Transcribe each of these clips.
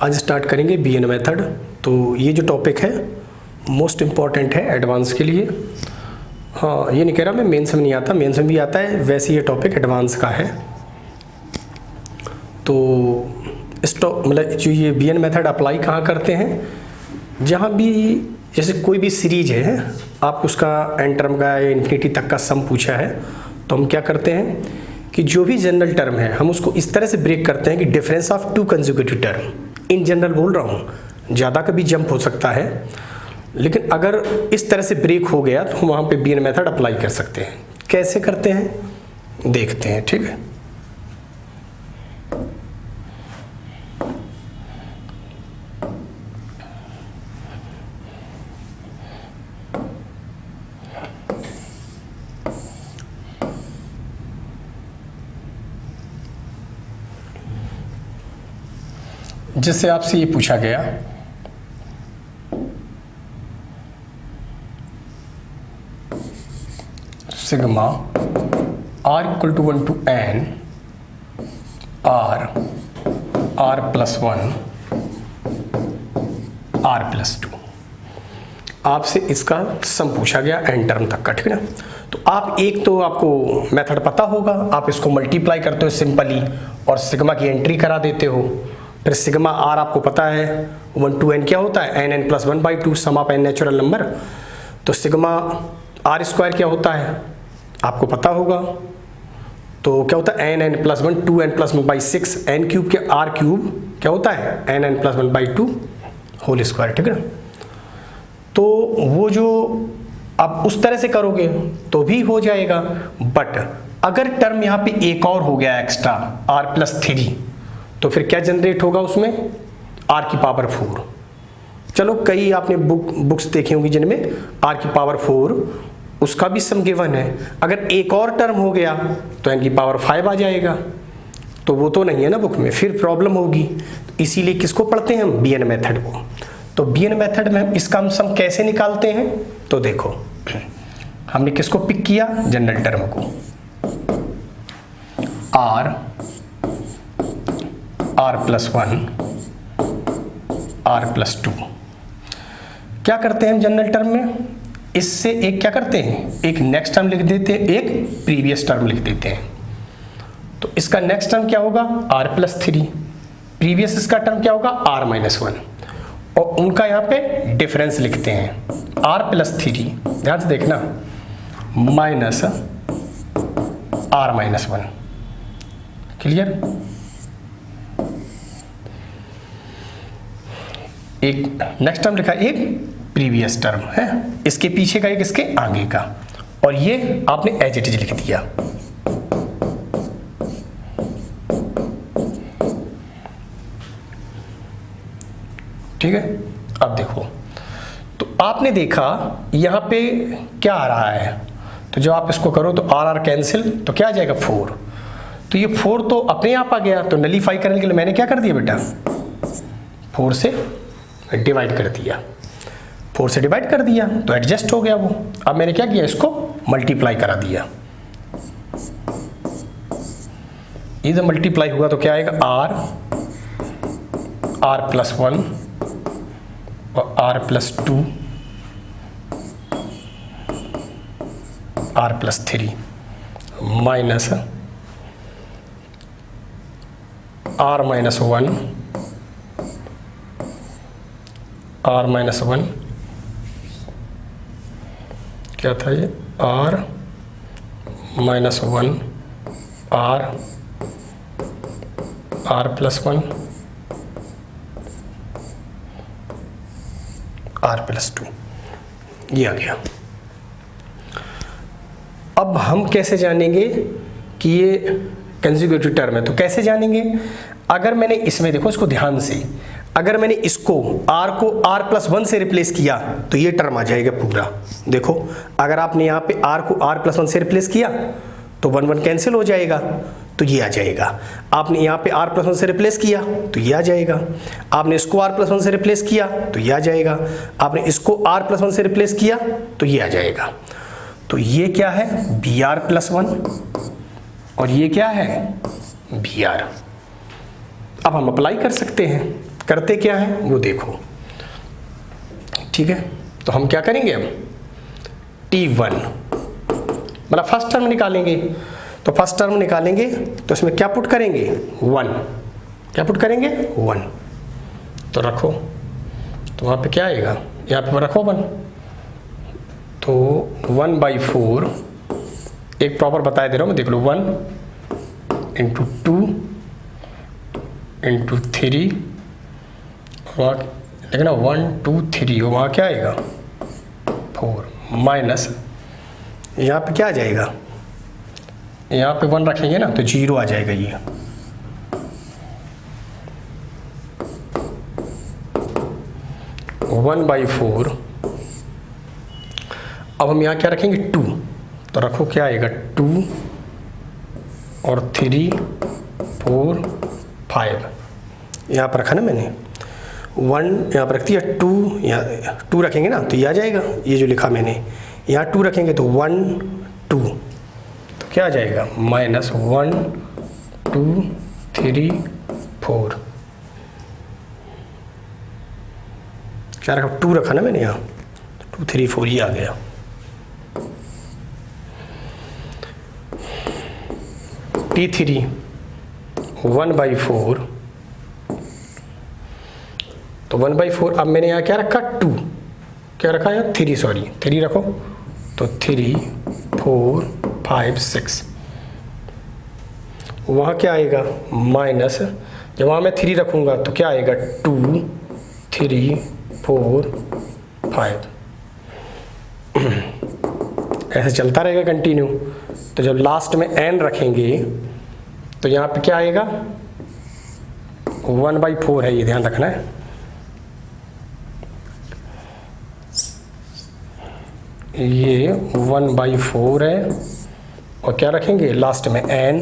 आज स्टार्ट करेंगे BN method. तो ये जो टॉपिक है मोस्ट इम्पॉर्टेंट है एडवांस के लिए। हाँ, ये नहीं कह रहा मैं मेंस में नहीं आता, मेंस में भी आता है, वैसे ये टॉपिक एडवांस का है। तो इस मतलब जो ये बीएन मेथड अप्लाई कहाँ करते हैं, जहाँ भी जैसे कोई भी सीरीज है, आप उसका एन टर्म का या इन्फिनिटी तक का सम पूछा है, तो हम क्या करते हैं कि जो भी जनरल टर्म है हम उसको इस तरह से ब्रेक करते हैं कि difference of to consecutive term, in general बोल रहा हूँ, ज़्यादा कभी जंप हो सकता है, लेकिन अगर इस तरह से ब्रेक हो गया तो हम वहाँ पे बीएन मेथड अप्लाई कर सकते हैं। कैसे करते हैं देखते हैं, ठीक है। जिससे आपसे ये पूछा गया sigma r equal to 1 to n r plus 1 r plus 2, आपसे इसका सम पूछा गया एन टर्म तक का, ठीक है ना। तो आप एक तो आपको मेथड पता होगा, आप इसको मल्टीप्लाई करते हो सिंपली और सिग्मा की एंट्री करा देते हो। फिर सिग्मा आर आपको पता है 1 टू एन क्या होता है, n n plus 1/2 sum of n natural number. तो सिग्मा आर स्क्वायर क्या होता है आपको पता होगा, तो क्या होता है n n plus 1 2 n plus 1/6 n cube के आर क्यूब क्या होता है n n plus 1/2 whole square, ठीक है ना। तो वो जो आप उस तरह से करोगे तो भी हो जाएगा, बट अगर टर्म यहाँ पे एक और हो गया एक्स्ट्रा आर प्लस 3, तो फिर क्या जनरेट होगा उसमें आर की पावर 4। चलो कई आपने बुक्स देखी होंगी जिनमें आर की पावर 4 उसका भी सम गिवन है। अगर एक और टर्म हो गया तो एन की पावर 5 आ जाएगा, तो वो तो नहीं है ना बुक में, फिर प्रॉब्लम होगी। इसीलिए किसको पढ़ते हैं हम, बीएन मेथड को। तो बीएन मेथड में हम इसका हम सम कैसे निकालते हैं, तो देखो हमने किसको पिक किया, जनरल टर्म को, आर प्लस 1 आर प्लस 2। क्या करते हैं हम जनरल टर्म में, इससे एक क्या करते हैं, एक नेक्स्ट टर्म लिख देते हैं, एक प्रीवियस टर्म लिख देते हैं। तो इसका नेक्स्ट टर्म क्या होगा आर प्लस 3, प्रीवियस इसका टर्म क्या होगा आर माइनस 1, और उनका यहाँ पे डिफरेंस लिखते हैं आर प्लस 3, ध्यान से देखना, माइनस आर माइनस 1। क्लियर। एक नेक्स्ट टर्म लिखा, एक प्रीवियस टर्म है, इसके पीछे का एक इसके आगे का, और ये आपने एज इट इज लिख दिया। ठीक है। अब देखो, तो आपने देखा यहां पे क्या आ रहा है, तो जब आप इसको करो तो आर आर कैंसिल, तो क्या आ जाएगा 4। तो ये 4 तो अपने आप आ गया, तो नलीफाई करने के लिए मैंने क्या कर दिया बेटा, 4 से डिवाइड कर दिया, 4 से डिवाइड कर दिया तो एडजस्ट हो गया वो। अब मैंने क्या किया, इसको मल्टीप्लाई करा दिया, ये जब मल्टीप्लाई हुआ तो क्या आएगा आर प्लस 1 और r plus 2 r plus 3 minus r minus 1 r minus 1, क्या था ये, r minus 1 r plus 1 r plus 2, ये आ गया। अब हम कैसे जानेंगे कि ये कंसेक्यूटिव टर्म है, तो कैसे जानेंगे, अगर मैंने इसमें देखो, इसको ध्यान से, अगर मैंने इसको r को r प्लस 1 से रिप्लेस किया तो ये टर्म आ जाएगा पूरा। देखो अगर आपने यहाँ पे r को r प्लस 1 से रिप्लेस किया तो 1 1 कैंसिल हो जाएगा, तो ये आ जाएगा। आपने यहाँ पे r प्लस 1 से रिप्लेस किया तो ये आ जाएगा, आपने इसको r प्लस 1 से रिप्लेस किया तो ये आ जाएगा, आपने इसको r प्लस 1 से रिप्लेस किया तो ये आ जाएगा। तो ये क्या है, br प्लस 1 और ये क्या है, br। अब हम अप्लाई कर सकते हैं, करते क्या है वो देखो, ठीक है। तो हम क्या करेंगे अब T1 मतलब फर्स्ट टर्म निकालेंगे। तो फर्स्ट टर्म निकालेंगे तो इसमें क्या पुट करेंगे 1, क्या पुट करेंगे 1। तो रखो, तो वहाँ पे क्या आएगा, यहाँ पे रखो 1, तो 1/4 एक प्रॉपर बताया दे रहा हूँ मैं, देख लो 1 × 2 × 3, वहाँ देखना 1 2 3, वहाँ क्या आएगा 4 माइनस यहाँ पे क्या आ जाएगा, यहाँ पे 1 रखेंगे ना तो 0 आ जाएगा ये। वन बाई 4, अब हम यहाँ क्या रखेंगे 2, तो रखो क्या आएगा 2 और 3 4 5, यहाँ पर रखा ना मैंने 1 यहाँ पर रख दिया, 2 यहाँ 2 रखेंगे ना तो ये आ जाएगा, ये जो लिखा मैंने यहाँ 2 रखेंगे तो 1 2, तो क्या आ जाएगा -1 2 3 4, क्या रखा 2 रखा ना मैंने यहाँ, 2 3 4 ही आ गया। T3 1/4, तो 1/4, अब मैंने यहाँ क्या रखा 2, क्या रखा यहाँ 3, सॉरी 3 रखो, तो 3 4 5 6, वहाँ क्या आएगा माइनस, जब वहाँ मैं 3 रखूँगा तो क्या आएगा 2 3 4 5, ऐसे चलता रहेगा कंटिन्यू। तो जब लास्ट में n रखेंगे तो यहाँ पे क्या आएगा 1/4 है, ये ध्यान रखना है। ये 1/4 है और क्या रखेंगे लास्ट में n,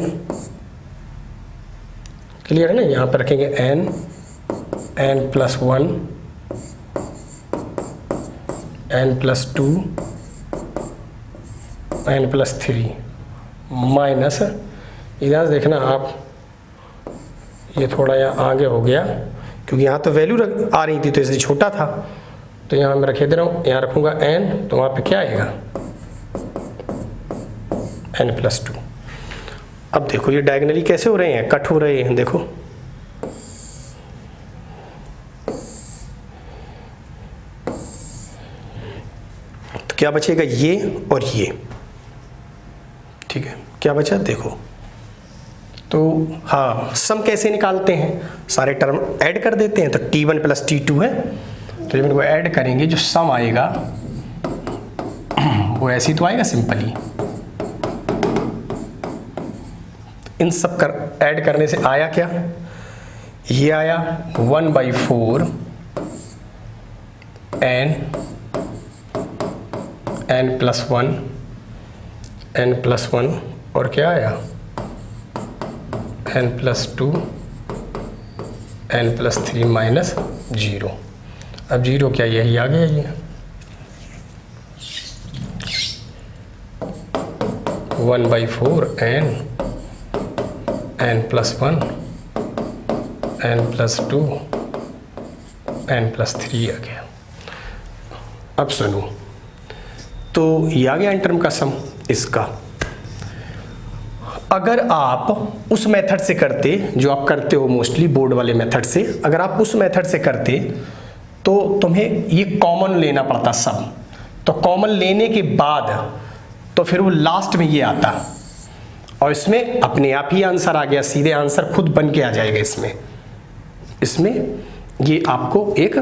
क्लियर है ना, यहाँ पे रखेंगे n n+1 n+2 n+3 minus, इधर देखना आप, ये थोड़ा यहाँ आगे हो गया क्योंकि यहाँ तो वैल्यू आ रही थी तो इसलिए छोटा था, तो यहाँ मैं रखे दे रहा हूँ, यहाँ रखूँगा n, तो वहाँ पे क्या आएगा n+2। अब देखो ये डायगनली कैसे हो रहे हैं, कट हो रहे हैं, देखो तो क्या बचेगा ये और ये, ठीक है। क्या बचा देखो, तो हाँ सम कैसे निकालते हैं, सारे टर्म ऐड कर देते हैं, तो T1 + T2 है, तो जब इनको ऐड करेंगे जो सम आएगा वो ऐसे ही तो आएगा सिंपली। इन सब ऐड करने से आया क्या, ये आया 1/4 n+1 n+1 और क्या आया n+2 n+3 -0। अब 0 क्या यही आ गया, ये 1/4 n+1 n+2 n+3 आ गया। अब सुनो, तो ये आ गया इन टर्म का सम इसका। अगर आप उस मेथड से करते जो आप करते हो मोस्टली बोर्ड वाले मेथड से, अगर आप उस मेथड से करते तो तुम्हें ये कॉमन लेना पड़ता सम, तो कॉमन लेने के बाद तो फिर वो लास्ट में ये आता और इसमें अपने आप ही आंसर आ गया, सीधे आंसर खुद बन के आ जाएगा। इसमें ये आपको एक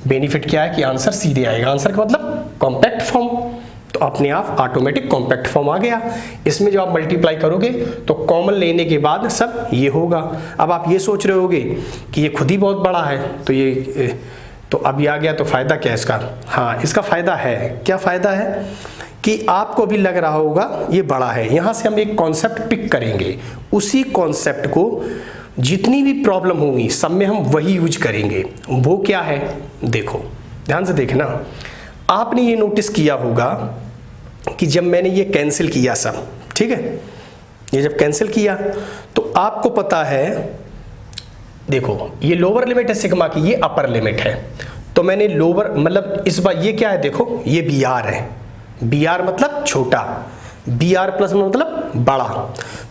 बेनिफिट क्या है कि आंसर सीधे आएगा, आंसर का मतलब कॉम्पैक्ट फॉर्म, तो अपने आप ऑटोमेटिक कॉम्पैक्ट फॉर्म आ गया। इसमें जो आप मल्टीप्लाई करोगे तो कॉमन लेने के बाद सब ये होगा। अब आप ये सोच रहे होगे कि ये खुद ही बहुत बड़ा है, तो ये तो अब ये आ गया, तो फ़ायदा क्या है इसका, हाँ इसका फ़ायदा है, क्या फ़ायदा है कि आपको भी लग रहा होगा ये बड़ा है। यहाँ से हम एक कॉन्सेप्ट पिक करेंगे, उसी कॉन्सेप्ट को जितनी भी प्रॉब्लम होंगी सब में हम वही यूज करेंगे। वो क्या है देखो, ध्यान से देखना। आपने ये नोटिस किया होगा कि जब मैंने ये कैंसिल किया सब, ठीक है, ये जब कैंसिल किया तो आपको पता है देखो ये लोअर लिमिट है सिग्मा की, ये अपर लिमिट है। तो मैंने लोअर मतलब इस बार ये क्या है, देखो ये बी आर है, बी आर मतलब छोटा, बी आर प्लस मतलब बड़ा।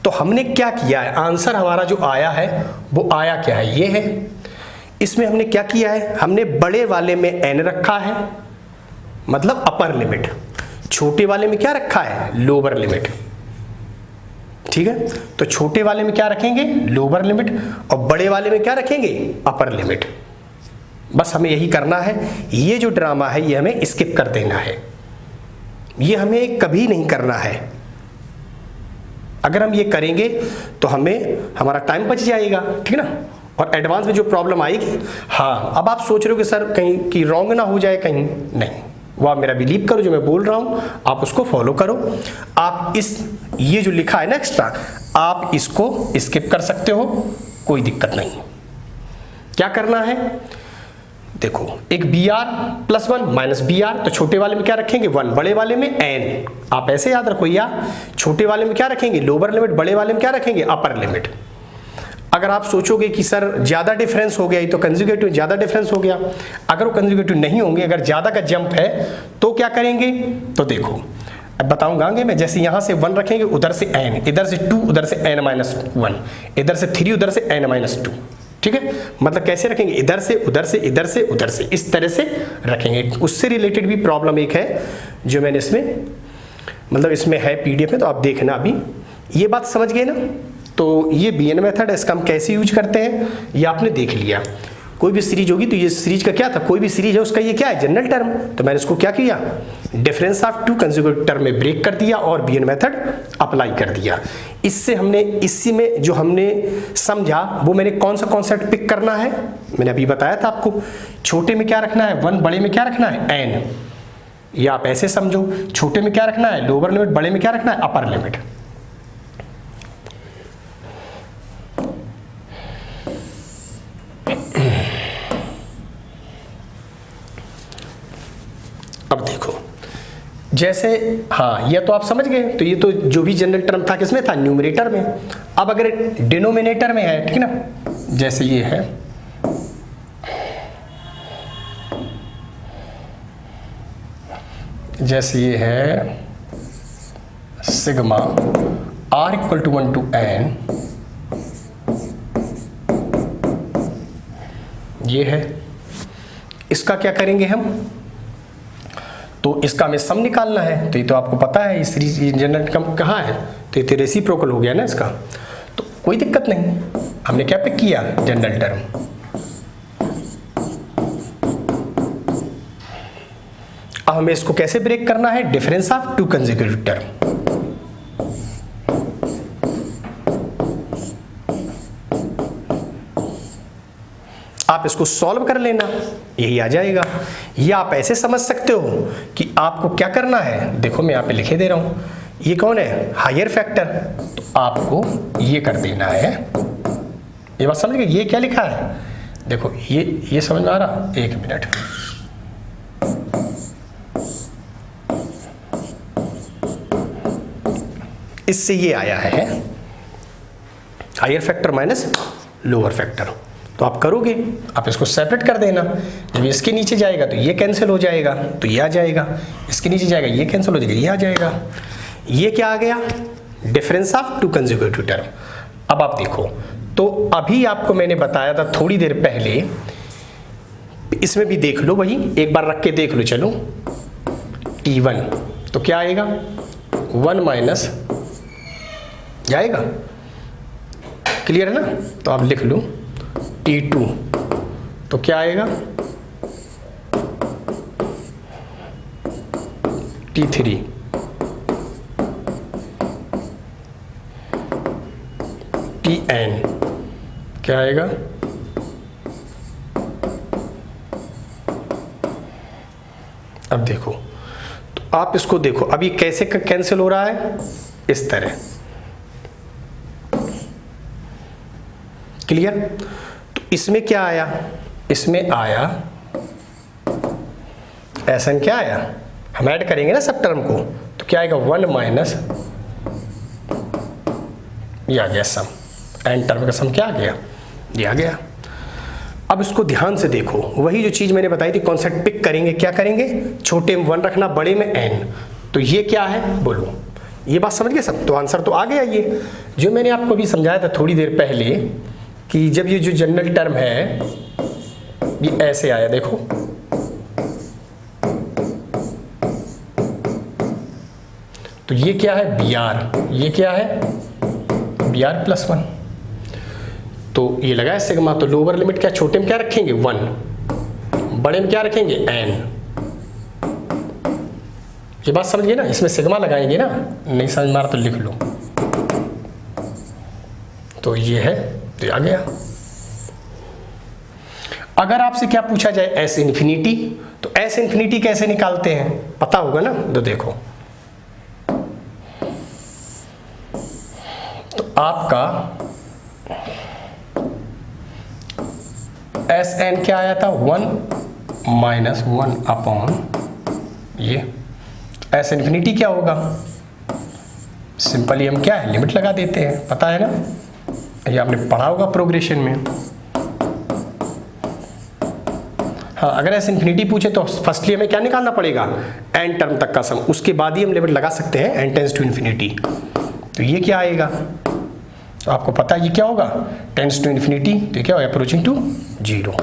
तो हमने क्या किया है, आंसर हमारा जो आया है वो आया क्या है, ये है। इसमें हमने क्या किया है, हमने बड़े वाले में n रखा है मतलब अपर लिमिट, छोटे वाले में क्या रखा है, लोअर लिमिट। ठीक है, तो छोटे वाले में क्या रखेंगे, लोअर लिमिट, और बड़े वाले में क्या रखेंगे, अपर लिमिट। बस हमें यही करना है। ये जो ड्रामा है ये हमें स्किप कर देना है, ये हमें कभी नहीं करना है। अगर हम ये करेंगे तो हमें हमारा टाइम बच जाएगा, ठीक है ना। और एडवांस में जो प्रॉब्लम आएगी, हाँ अब आप सोच रहे हो कि सर कहीं कि रॉन्ग ना हो जाए, कहीं नहीं, वो आप मेरा बिलीव करो, जो मैं बोल रहा हूं आप उसको फॉलो करो। आप इस ये जो लिखा है ना एक्स्ट्रा, आप इसको स्किप कर सकते हो, कोई दिक्कत नहीं। क्या करना है, देखो एक b r plus 1 minus b r, तो छोटे वाले में क्या रखेंगे 1, बड़े वाले में n। आप ऐसे याद रखो, या छोटे वाले में क्या रखेंगे लोअर लिमिट, बड़े वाले में क्या रखेंगे अपर लिमिट। अगर आप सोचोगे कि सर ज्यादा डिफरेंस हो गया, ये तो कंजुगेटिव ज्यादा डिफरेंस हो गया, अगर वो कंजुगेटिव नहीं होंगे, अगर ज्यादा का जंप है तो क्या करेंगे, तो देखो अब बताऊंगा आगे मैं। जैसे यहां से 1 रखेंगे, उधर से n, इधर से 2, उधर से n-1, इधर से 3, उधर से n-2। ठीक है, मतलब कैसे रखेंगे, इधर से उधर से, इधर से उधर से, इस तरह से रखेंगे। उससे रिलेटेड भी प्रॉब्लम एक है जो मैंने इसमें मतलब इसमें है पीडीएफ में, तो आप देखना। अभी ये बात समझ गए ना। तो ये बीएन मेथड है, इसका हम कैसे यूज करते हैं ये आपने देख लिया। कोई भी सीरीज होगी तो ये सीरीज का क्या था, कोई भी सीरीज है उसका ये क्या है, जनरल टर्म। तो मैंने इसको क्या किया, difference of two conjugative term में ब्रेक कर दिया और बीएन मेथड अप्लाई कर दिया। इससे हमने इसी में जो हमने समझा वो मैंने कौन सा कॉन्सेप्ट पिक करना है, मैंने अभी बताया था आपको। छोटे में क्या रखना है 1, बड़े में क्या रखना है n, या आप ऐसे समझो छोटे में क्या रखना है लोअर लिमिट, बड़े में क्या रखना है अपर लिमिट। अब देखो जैसे, हाँ ये तो आप समझ गए। तो ये तो जो भी जनरल टर्म था किसमें था, न्यूमरेटर में। अब अगर डिनोमिनेटर में है, ठीक ना, जैसे ये है, जैसे ये है sigma r equal to 1 to n, ये है। इसका क्या करेंगे हम, तो इसका हमें सम निकालना है। तो ये तो आपको पता है, ये सीरीज जनरल टर्म कहाँ है, तो ये तो रेसिप्रोकल हो गया ना इसका, तो कोई दिक्कत नहीं। हमने क्या पिक किया, जनरल टर्म। अब हमें इसको कैसे ब्रेक करना है, difference of to consecutive term. आप इसको सॉल्व कर लेना, यही आ जाएगा। या आप ऐसे समझ सकते हो कि आपको क्या करना है, देखो मैं यहाँ पे लिखे दे रहा हूं, ये कौन है हायर फैक्टर, तो आपको ये कर देना है। ये बात समझ गए, ये क्या लिखा है, देखो ये समझ में आ रहा, एक मिनट, इससे ये आया है higher factor minus lower factor. तो आप करोगे, आप इसको सेपरेट कर देना। जब इसके नीचे जाएगा तो ये कैंसिल हो जाएगा, तो ये आ जाएगा, इसके नीचे जाएगा ये कैंसिल हो जाएगा, ये आ जाएगा। ये क्या आ गया, difference of to consecutive term. अब आप देखो, तो अभी आपको मैंने बताया था थोड़ी देर पहले, इसमें भी देख लो, वही एक बार रख के देख लो। चलो T1 तो क्या आएगा 1 माइनस जाएगा, क्लियर है ना। तो आप लिख लो T2 तो क्या आएगा T3, Tn क्या आएगा, अब देखो, तो आप इसको देखो अभी कैसे कैंसिल हो रहा है, इस तरह, क्लियर। तो इसमें क्या आया, इसमें आया ऐसा क्या आया, हम ऐड करेंगे ना सब टर्म को, तो क्या आएगा 1 माइनस, ये आ गया सम, एन टर्म का सम क्या आ गया, ये आ गया। अब इसको ध्यान से देखो, वही जो चीज़ मैंने बताई थी, कॉन्सेप्ट पिक करेंगे, क्या करेंगे, छोटे में 1 रखना, बड़े में n। तो ये क्या है बोलो, ये बात समझ गए सब? तो आंसर तो आ गया। ये जो मैंने आपको अभी समझाया था थोड़ी देर पहले कि जब ये जो जनरल टर्म है ये ऐसे आया, देखो तो ये क्या है Br, ये क्या है Br + 1। तो ये लगाया सिग्मा, तो लोअर लिमिट क्या, छोटे में क्या रखेंगे 1, बड़े में क्या रखेंगे n। ये बात समझ गए ना, इसमें सिग्मा लगाएंगे ना, नहीं समझ में आ रहा तो लिख लो। तो ये है, तो ये आ गया। अगर आपसे क्या पूछा जाए S इन्फिनिटी, तो S इन्फिनिटी कैसे निकालते हैं पता होगा ना? तो देखो, तो आपका Sn क्या आया था 1 - 1 अपॉन ये। S इन्फिनिटी क्या होगा, सिंपली हम क्या है लिमिट लगा देते हैं, पता है ना, ये आपने पढ़ा होगा प्रोग्रेशन में। हाँ, अगर S इन्फिनिटी पूछे तो फर्स्टली हमें क्या निकालना पड़ेगा, n टर्म तक का सम, उसके बाद ही हम लिमिट लगा सकते हैं n टेंस टू इन्फिनिटी। तो ये क्या आएगा, तो आपको पता है ये क्या होगा, टेंस टू इन्फिनिटी, तो क्या होगा अप्रोचिंग टू 0।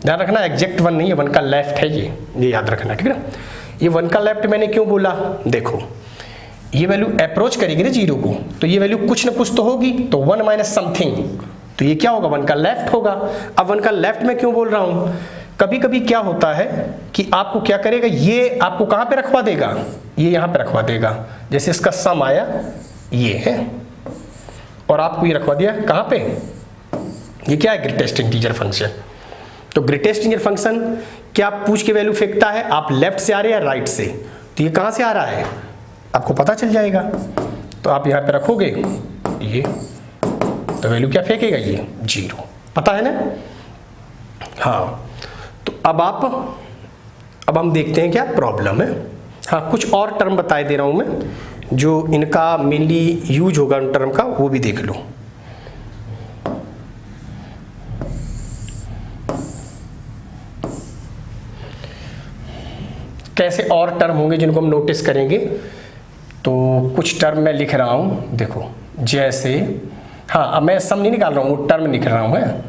ध्यान रखना एग्जैक्ट 1 नहीं है, 1 का लेफ्ट है ये याद रखना, ठीक है ना। ये 1 का लेफ्ट मैंने क्यों बोला, देखो ये वैल्यू अप्रोच करेगी ना 0 को, तो ये वैल्यू कुछ ना कुछ तो होगी, तो 1 - समथिंग, तो ये क्या होगा 1 का लेफ्ट होगा। अब 1 का लेफ्ट में क्यों बोल रहा हूं, कभी कभी क्या होता है कि आपको क्या करेगा, ये आपको कहां पे रखवा देगा, ये यहां पे रखवा देगा। जैसे इसका सम आया ये है और आपको ये रखवा दिया कहां पे, ये क्या है ग्रेटेस्ट इंटीजर फंक्शन। तो ग्रेटेस्ट इंटीजर फंक्शन क्या पूछ के वैल्यू फेंकता है, आप लेफ्ट से आ रहे हैं या राइट से, तो ये कहां से आ रहा है आपको पता चल जाएगा। तो आप यहां पे रखोगे ये, तो वैल्यू क्या फेंकेगा ये 0, पता है ना। हाँ, तो अब हम देखते हैं क्या प्रॉब्लम है। हाँ, कुछ और टर्म बताए दे रहा हूं मैं जो इनका मेनली यूज होगा उन टर्म का, वो भी देख लो। कैसे और टर्म होंगे जिनको हम नोटिस करेंगे। तो कुछ टर्म मैं लिख रहा हूं, देखो जैसे, हाँ अब मैं सम नहीं निकाल रहा हूं, वो टर्म लिख रहा हूं मैं,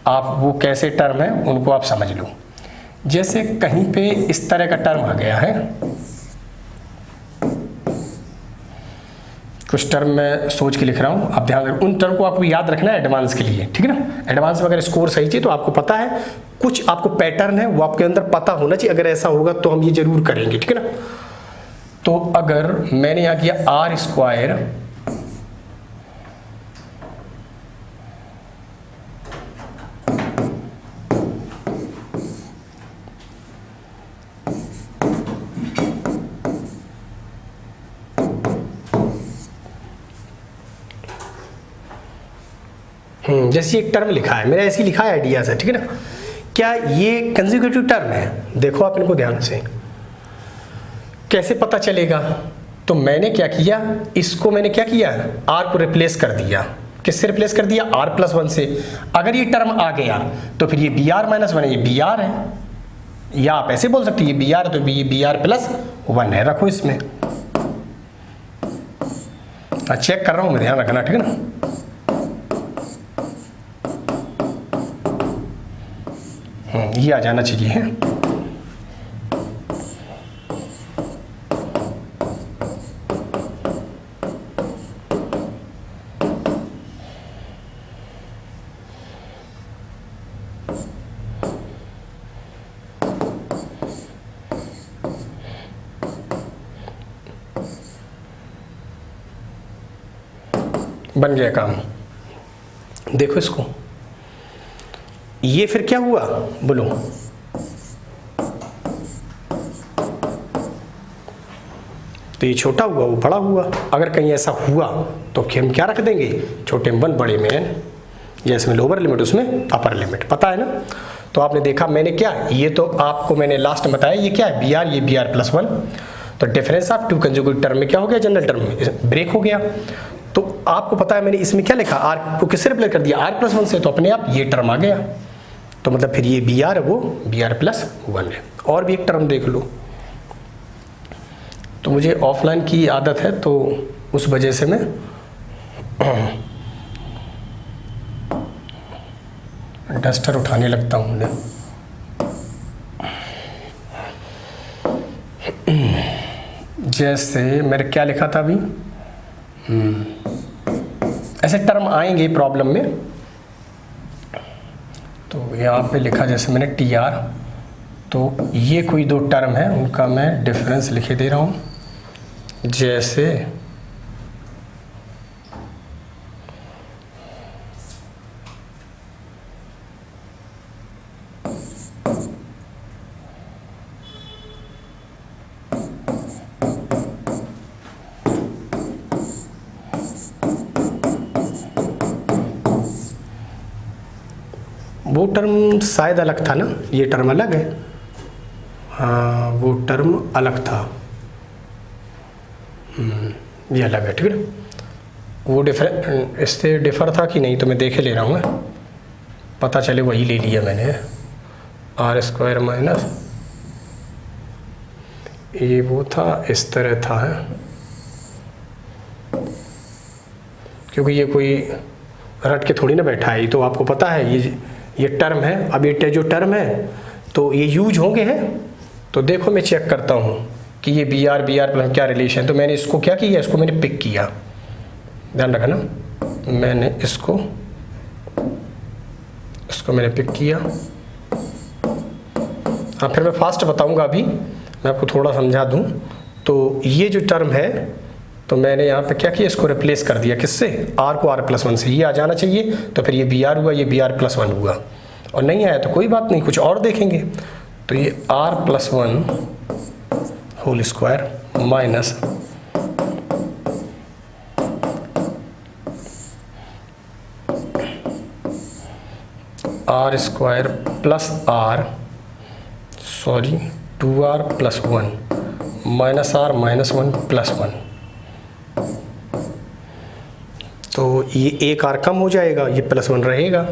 आप वो कैसे टर्म है उनको आप समझ लो। जैसे कहीं पे इस तरह का टर्म आ गया है, कुछ टर्म मैं सोच के लिख रहा हूँ, आप ध्यान रखो, उन टर्म को आपको याद रखना है एडवांस के लिए, ठीक है ना। एडवांस में अगर स्कोर सही चाहिए तो आपको पता है, कुछ आपको पैटर्न है वो आपके अंदर पता होना चाहिए, अगर ऐसा होगा तो हम ये जरूर करेंगे, ठीक है ना। तो अगर मैंने यहाँ किया r², जैसे एक टर्म लिखा है, मेरा ऐसे ही लिखा है आइडिया से, ठीक है ना। क्या ये कंसेक्यूटिव टर्म है, देखो आप इनको ध्यान से, कैसे पता चलेगा। तो मैंने क्या किया, इसको मैंने क्या किया, r को रिप्लेस कर दिया, किससे रिप्लेस कर दिया, r+1 से। अगर ये टर्म आ गया तो फिर ये Br - 1 है, ये Br है, या आप ऐसे बोल सकते हैं ये Br है तो ये Br+1 है, रखो इसमें। चेक कर रहा हूं मैं, ध्यान रखना, ठीक है ना। ये आ जाना चाहिए है। बन गया काम, देखो इसको, ये फिर क्या हुआ बोलो, तो ये छोटा हुआ वो बड़ा हुआ। अगर कहीं ऐसा हुआ तो फिर हम क्या रख देंगे, छोटे में 1 बड़े में n, जैसे में लोअर लिमिट उसमें अपर लिमिट, पता है ना। तो आपने देखा मैंने क्या, ये तो आपको मैंने लास्ट में बताया, ये क्या है Br, ये Br+1। तो difference of two conjugate term में क्या हो गया, जनरल टर्म में ब्रेक हो गया। तो आपको पता है मैंने इसमें क्या लिखा, r को किससे रिप्लेस कर दिया, r+1 से, तो अपने आप ये टर्म आ गया। तो मतलब फिर ये बी आर है वो बी आर प्लस 1 है। और भी एक टर्म देख लो, तो मुझे ऑफलाइन की आदत है तो उस वजह से मैं डस्टर उठाने लगता हूँ उन्हें। जैसे मैंने क्या लिखा था अभी, ऐसे टर्म आएंगे प्रॉब्लम में, तो यहाँ पे लिखा जैसे मैंने टी आर, तो ये कोई दो टर्म है उनका मैं डिफरेंस लिखे दे रहा हूँ। जैसे वो टर्म शायद अलग था ना, ये टर्म अलग है, हाँ वो टर्म अलग था, ये अलग है, ठीक है। वो इससे डिफर था कि नहीं तो मैं देखे ले रहा हूँ, मैं पता चले वही ले लिया मैंने, आर स्क्वायर माइनस ये वो था, इस तरह था है, क्योंकि ये कोई रट के थोड़ी ना बैठा है, ये तो आपको पता है ये टर्म है। अब ये जो टर्म है तो ये यूज होंगे हैं, तो देखो मैं चेक करता हूँ कि ये बी आर प्लस क्या रिलेशन है। तो मैंने इसको क्या किया, इसको मैंने पिक किया, ध्यान रखना, मैंने इसको मैंने पिक किया। हाँ फिर मैं फास्ट बताऊँगा, अभी मैं आपको थोड़ा समझा दूँ। तो ये जो टर्म है तो मैंने यहाँ पे क्या किया, इसको रिप्लेस कर दिया किससे, r को r+1 से, ये आ जाना चाहिए, तो फिर ये बी आर हुआ, ये बी r+1 हुआ, और नहीं आया तो कोई बात नहीं, कुछ और देखेंगे। तो ये r+1 whole square minus r square plus r, sorry 2r+1 minus r -1+1, तो ये एक आर कम हो जाएगा, ये +1 रहेगा,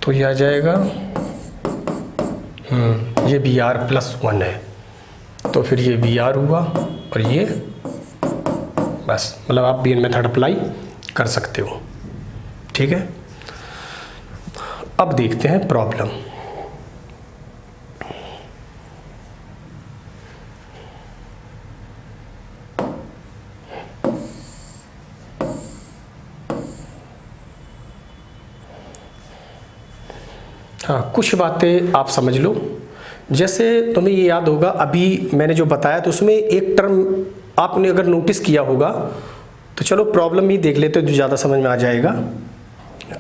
तो ये आ जाएगा ये बी r+1 है, तो फिर ये बी आर हुआ, और ये बस, मतलब आप बीएन मेथड अप्लाई कर सकते हो, ठीक है। अब देखते हैं प्रॉब्लम। हाँ कुछ बातें आप समझ लो, जैसे तुम्हें ये याद होगा अभी मैंने जो बताया, तो उसमें एक टर्म आपने अगर नोटिस किया होगा, तो चलो प्रॉब्लम ही देख लेते हैं तो ज़्यादा समझ में आ जाएगा।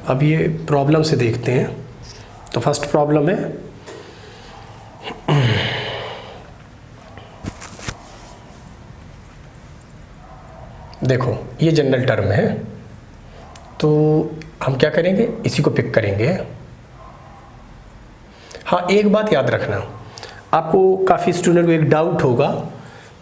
अब ये प्रॉब्लम से देखते हैं। तो फर्स्ट प्रॉब्लम है, देखो ये जनरल टर्म है, तो हम क्या करेंगे, इसी को पिक करेंगे। हाँ एक बात याद रखना, आपको काफ़ी स्टूडेंट को एक डाउट होगा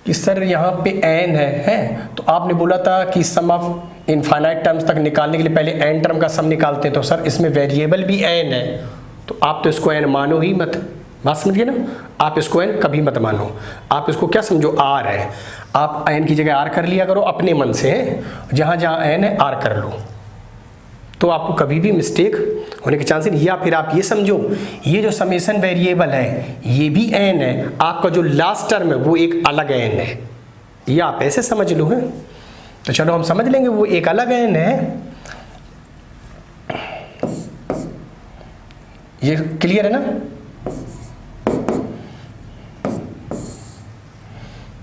कि सर यहाँ पे n है, तो आपने बोला था कि सम ऑफ इनफाइनाइट टर्म्स तक निकालने के लिए पहले n टर्म का सम निकालते हैं, तो सर इसमें वेरिएबल भी n है, तो आप तो इसको n मानो ही मत, बात समझिए ना, आप इसको n कभी मत मानो, आप इसको क्या समझो r है, आप n की जगह r कर लिया करो अपने मन से, जहाँ जहाँ n है r कर लो, तो आपको कभी भी मिस्टेक होने के चांस नहीं। या फिर आप ये समझो, ये जो समेशन वेरिएबल है ये भी n है, आपका जो लास्ट टर्म है वो एक अलग n है, ये आप ऐसे समझ लो है। तो चलो हम समझ लेंगे वो एक अलग n है, ये क्लियर है ना।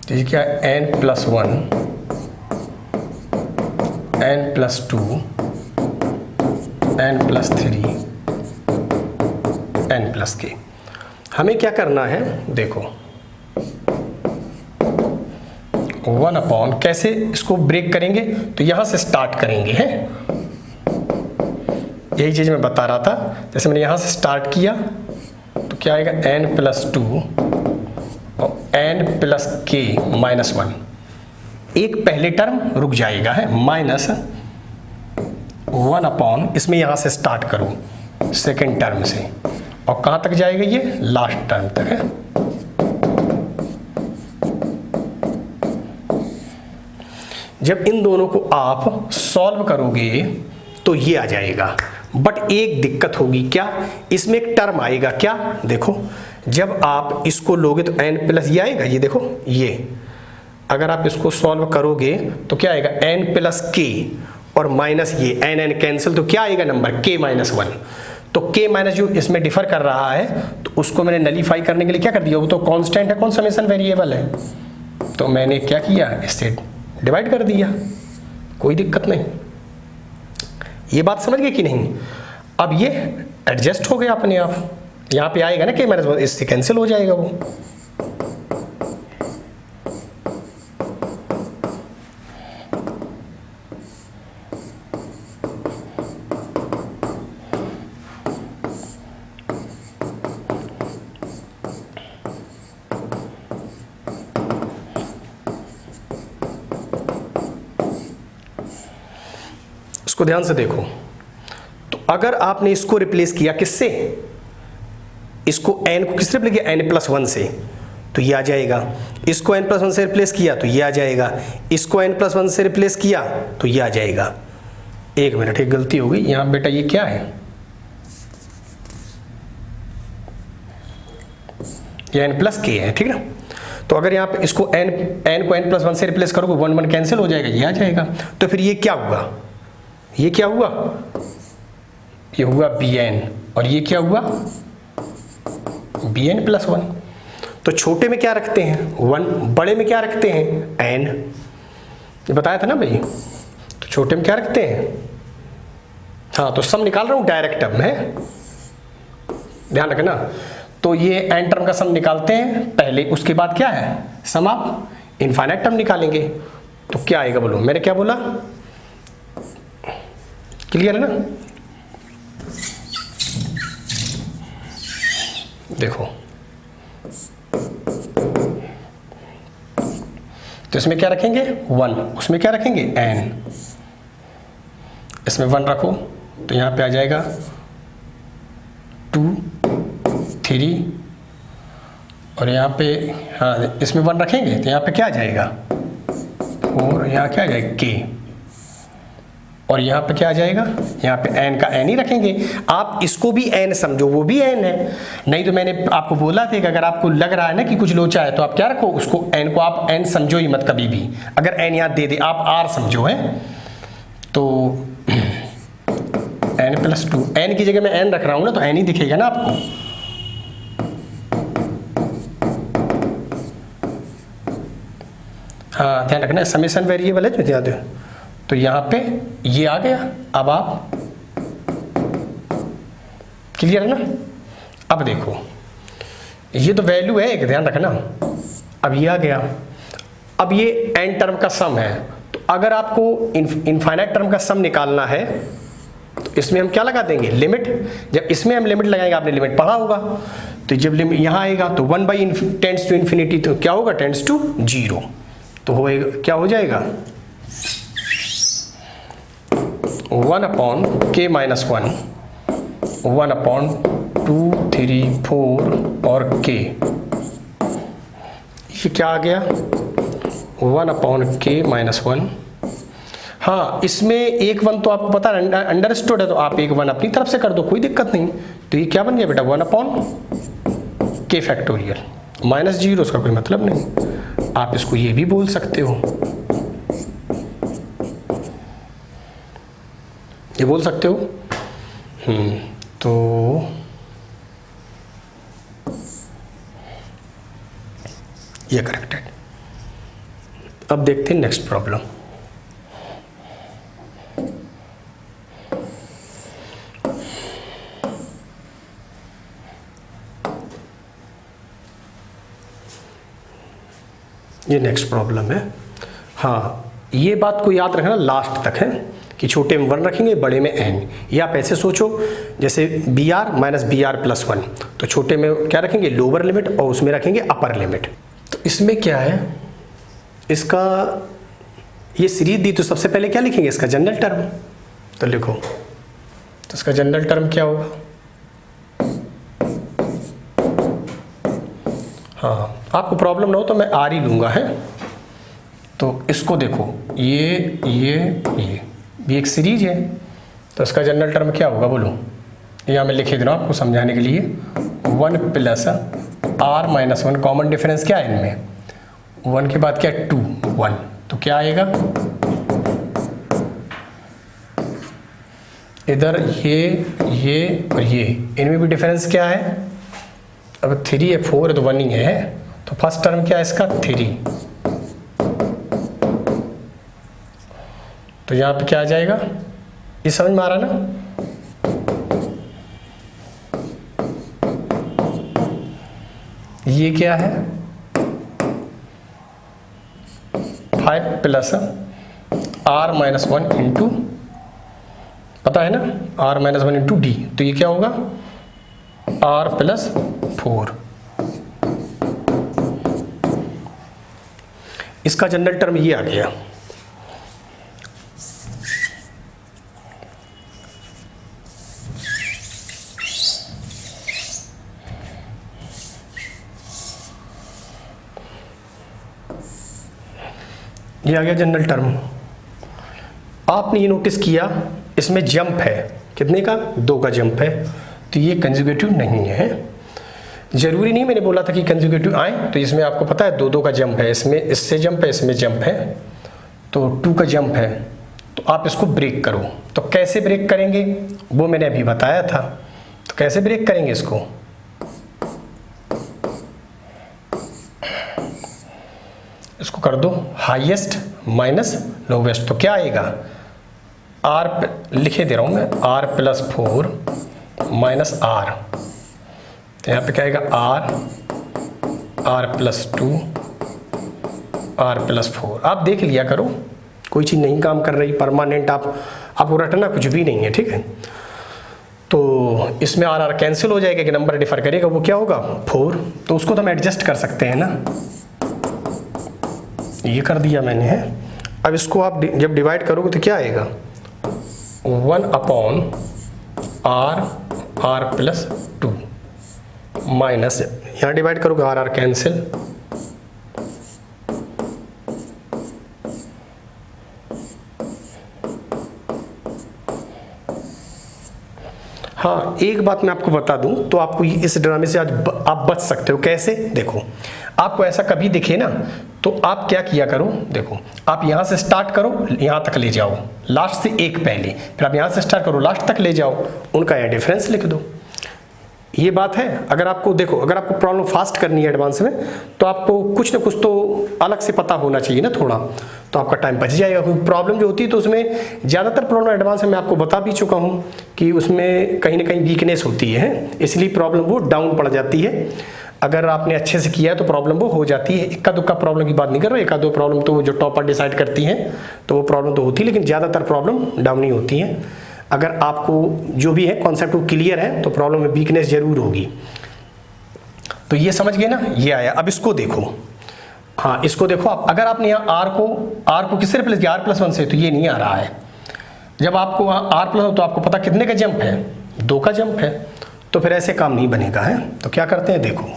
तो ये क्या है, n+1 n+2 n+3 n+k। हमें क्या करना है, देखो 1/, कैसे इसको ब्रेक करेंगे, तो यहां से स्टार्ट करेंगे है, यही चीज मैं बता रहा था। जैसे मैंने यहां से स्टार्ट किया तो क्या आएगा, n+2 और n+k-1, एक पहले टर्म रुक जाएगा है, माइनस 1 अपॉन, इसमें यहाँ से स्टार्ट करूँ सेकेंड टर्म से और कहाँ तक जाएगा ये, लास्ट टर्म तक है। जब इन दोनों को आप सॉल्व करोगे तो ये आ जाएगा, बट एक दिक्कत होगी, क्या, इसमें एक टर्म आएगा, क्या, देखो जब आप इसको लोगे तो n प्लस ये आएगा, ये देखो ये, अगर आप इसको सॉल्व करोगे तो क्या आएगा, n प्लस k और माइनस ये n कैंसिल, तो क्या आएगा नंबर, k माइनस 1। तो k माइनस जो इसमें डिफर कर रहा है तो उसको मैंने नलीफाई करने के लिए क्या कर दिया, वो तो कांस्टेंट है, कौन समेशन वेरिएबल है, तो मैंने क्या किया, इससे डिवाइड कर दिया, कोई दिक्कत नहीं। ये बात समझ गए कि नहीं। अब ये एडजस्ट हो गया अपने आप, यहाँ पे आएगा ना k माइनस 1, इससे कैंसिल हो जाएगा वो। इसको ध्यान से देखो, तो अगर आपने इसको रिप्लेस किया किससे, इसको n को किससे रिप्लेस किया, n प्लस 1 से, तो ये आ जाएगा। इसको n प्लस 1 से रिप्लेस किया तो ये आ जाएगा। इसको n प्लस 1 से रिप्लेस किया तो ये आ जाएगा। एक मिनट, एक गलती हो गई यहाँ बेटा, ये क्या है, ये n प्लस k है, ठीक है ना। तो अगर यहाँ पे इसको n को n प्लस 1 से रिप्लेस करोगे 1 1 कैंसिल हो जाएगा, ये आ जाएगा। तो फिर ये क्या हुआ, ये क्या हुआ, ये हुआ bn, और ये क्या हुआ, bn प्लस 1। तो छोटे में क्या रखते हैं 1, बड़े में क्या रखते हैं n, ये बताया था ना भाई। तो छोटे में क्या रखते हैं, हाँ, तो सम निकाल रहा हूँ डायरेक्ट, अब मैं ध्यान रखना। तो ये n टर्म का सम निकालते हैं पहले, उसके बाद क्या है, सम आप इनफाइनाइट टर्म निकालेंगे। तो क्या आएगा बोलो, मैंने क्या बोला, क्लियर है ना। देखो तो इसमें क्या रखेंगे 1, उसमें क्या रखेंगे n, इसमें 1 रखो तो यहाँ पे आ जाएगा 2 3, और यहाँ पे हाँ इसमें 1 रखेंगे तो यहाँ पे क्या आ जाएगा 4, यहाँ क्या आ जाएगा k, और यहाँ पे क्या आ जाएगा, यहाँ पे n का n ही रखेंगे। आप इसको भी n समझो, वो भी n है, नहीं तो मैंने आपको बोला था कि अगर आपको लग रहा है ना कि कुछ लोचा है तो आप क्या रखो, उसको n को आप n समझो ही मत कभी भी। अगर n यहाँ दे दे आप r समझो है, तो n प्लस 2, n की जगह मैं n रख रहा हूँ ना तो n ही दिखेगा ना आपको। हाँ ध्यान रखना, समेशन वेरिएबल है जो ध्यान दो। तो यहाँ पे ये आ गया, अब आप क्लियर है ना। अब देखो ये तो वैल्यू है एक, ध्यान रखना। अब ये आ गया, अब ये n टर्म का सम है, तो अगर आपको इनफाइनाइट टर्म का सम निकालना है तो इसमें हम क्या लगा देंगे, लिमिट। जब इसमें हम लिमिट लगाएंगे, आपने लिमिट पढ़ा होगा, तो जब लिमिट यहाँ आएगा तो 1 बाई टेंड्स टू इन्फिनिटी, तो क्या होगा, टेंड्स टू 0, तो होएगा क्या हो जाएगा 1 अपॉन k माइनस 1, 1 अपॉन 2 3 4 और k, ये क्या आ गया 1 अपॉन k माइनस 1। हाँ इसमें एक 1 तो आपको पता है अंडरस्टूड है, तो आप एक 1 अपनी तरफ से कर दो, कोई दिक्कत नहीं। तो ये क्या बन गया बेटा 1 अपॉन k फैक्टोरियल, माइनस 0 उसका कोई मतलब नहीं। आप इसको ये भी बोल सकते हो, ये बोल सकते हो। तो ये करेक्ट है। अब देखते हैं नेक्स्ट प्रॉब्लम। ये नेक्स्ट प्रॉब्लम है। हाँ ये बात को याद रखना लास्ट तक है कि छोटे में 1 रखेंगे, बड़े में n। या आप ऐसे सोचो जैसे b r minus b r plus 1, तो छोटे में क्या रखेंगे लोअर लिमिट और उसमें रखेंगे अपर लिमिट। तो इसमें क्या है, इसका ये सीरीज दी तो सबसे पहले क्या लिखेंगे, इसका जनरल टर्म, तो लिखो, तो इसका जनरल टर्म क्या होगा? हाँ, आपको प्रॉब्लम ना हो तो मैं आर ही लूँगा है। तो इसको देखो, ये भी एक सीरीज है, तो इसका जनरल टर्म क्या होगा बोलो? यहाँ मैं लिखे दे रहा हूँ आपको समझाने के लिए, 1 plus r minus 1, common difference क्या है इनमें? 1 के बाद क्या है? 2, 1, तो क्या आएगा? इधर ये और ये, इनमें भी डिफरेंस क्या है? अब 3 है, 4 है, तो 1 ही है। तो फर्स्ट टर्म क्या है इसका? 3। तो यहाँ पे क्या आ जाएगा? ये समझ में आ रहा ना? ये क्या है? 5 प्लस आर माइनस 1 इंटू, पता है ना, आर माइनस 1 इंटू डी। तो ये क्या होगा? R plus 4। इसका जनरल टर्म ये आ गया। ये आ गया जनरल टर्म। आपने ये नोटिस किया, इसमें जंप है, कितने का? 2 का जंप है, तो ये कंजुगेटिव नहीं है। जरूरी नहीं मैंने बोला था कि कंजुगेटिव आए, तो इसमें आपको पता है 2 का जंप है, इसमें इससे जंप है, इसमें जंप है, तो 2 का जंप है। तो आप इसको ब्रेक करो। तो कैसे ब्रेक करेंगे वो मैंने अभी बताया था। तो कैसे ब्रेक करेंगे इसको? इसको कर दो हाईएस्ट माइनस लोवेस्ट, तो क्या आएगा? आर लिखे दे रहा हूं मैं, आर प्लस 4 माइनस आर, तो यहाँ पे क्या आएगा? R plus 2 r plus 4। आप देख लिया करो, कोई चीज़ नहीं काम कर रही परमानेंट, आपको रटना कुछ भी नहीं है, ठीक है। तो इसमें आर कैंसिल हो जाएगा कि नंबर डिफर करेगा, वो क्या होगा? 4। तो उसको तो हम एडजस्ट कर सकते हैं ना, ये कर दिया मैंने है। अब इसको आप जब डिवाइड करोगे तो क्या आएगा? 1 अपॉन आर प्लस 2 माइनस, यहाँ डिवाइड करोगे आर कैंसिल, हाँ एक बात मैं आपको बता दूं, तो आपको इस ड्रामे से आज आप बच सकते हो। कैसे? देखो, आपको ऐसा कभी दिखे ना, तो आप क्या किया करो, देखो आप यहाँ से स्टार्ट करो, यहाँ तक ले जाओ, लास्ट से एक पहले, फिर आप यहाँ से स्टार्ट करो, लास्ट तक ले जाओ, उनका यहाँ डिफरेंस लिख दो। ये बात है। अगर आपको देखो, अगर आपको प्रॉब्लम फास्ट करनी है एडवांस में, तो आपको कुछ ना कुछ तो अलग से पता होना चाहिए ना थोड़ा, तो आपका टाइम बच जाएगा। क्योंकि प्रॉब्लम जो होती है तो उसमें ज़्यादातर प्रॉब्लम एडवांस में मैं आपको बता भी चुका हूँ कि उसमें कहीं ना कहीं वीकनेस होती है, इसलिए प्रॉब्लम वो डाउन पड़ जाती है। अगर आपने अच्छे से किया है तो प्रॉब्लम वो हो जाती है। इक्का दुक्का प्रॉब्लम की बात नहीं कर रहा, एका दो प्रॉब्लम तो जो टॉपर डिसाइड करती हैं तो वो प्रॉब्लम तो होती है, लेकिन ज़्यादातर प्रॉब्लम डाउन ही होती है। अगर आपको जो भी है कॉन्सेप्ट वो क्लियर है तो प्रॉब्लम में वीकनेस जरूर होगी। तो ये समझ गए ना, ये आया। अब इसको देखो, हाँ इसको देखो आप, अगर आपने यहाँ आर को किससे रिप्लेस किया? R+1 से, तो ये नहीं आ रहा है। जब आपको R+ हो तो आपको पता कितने का जंप है? 2 का जंप है, तो फिर ऐसे काम नहीं बनेगा है। तो क्या करते हैं, देखो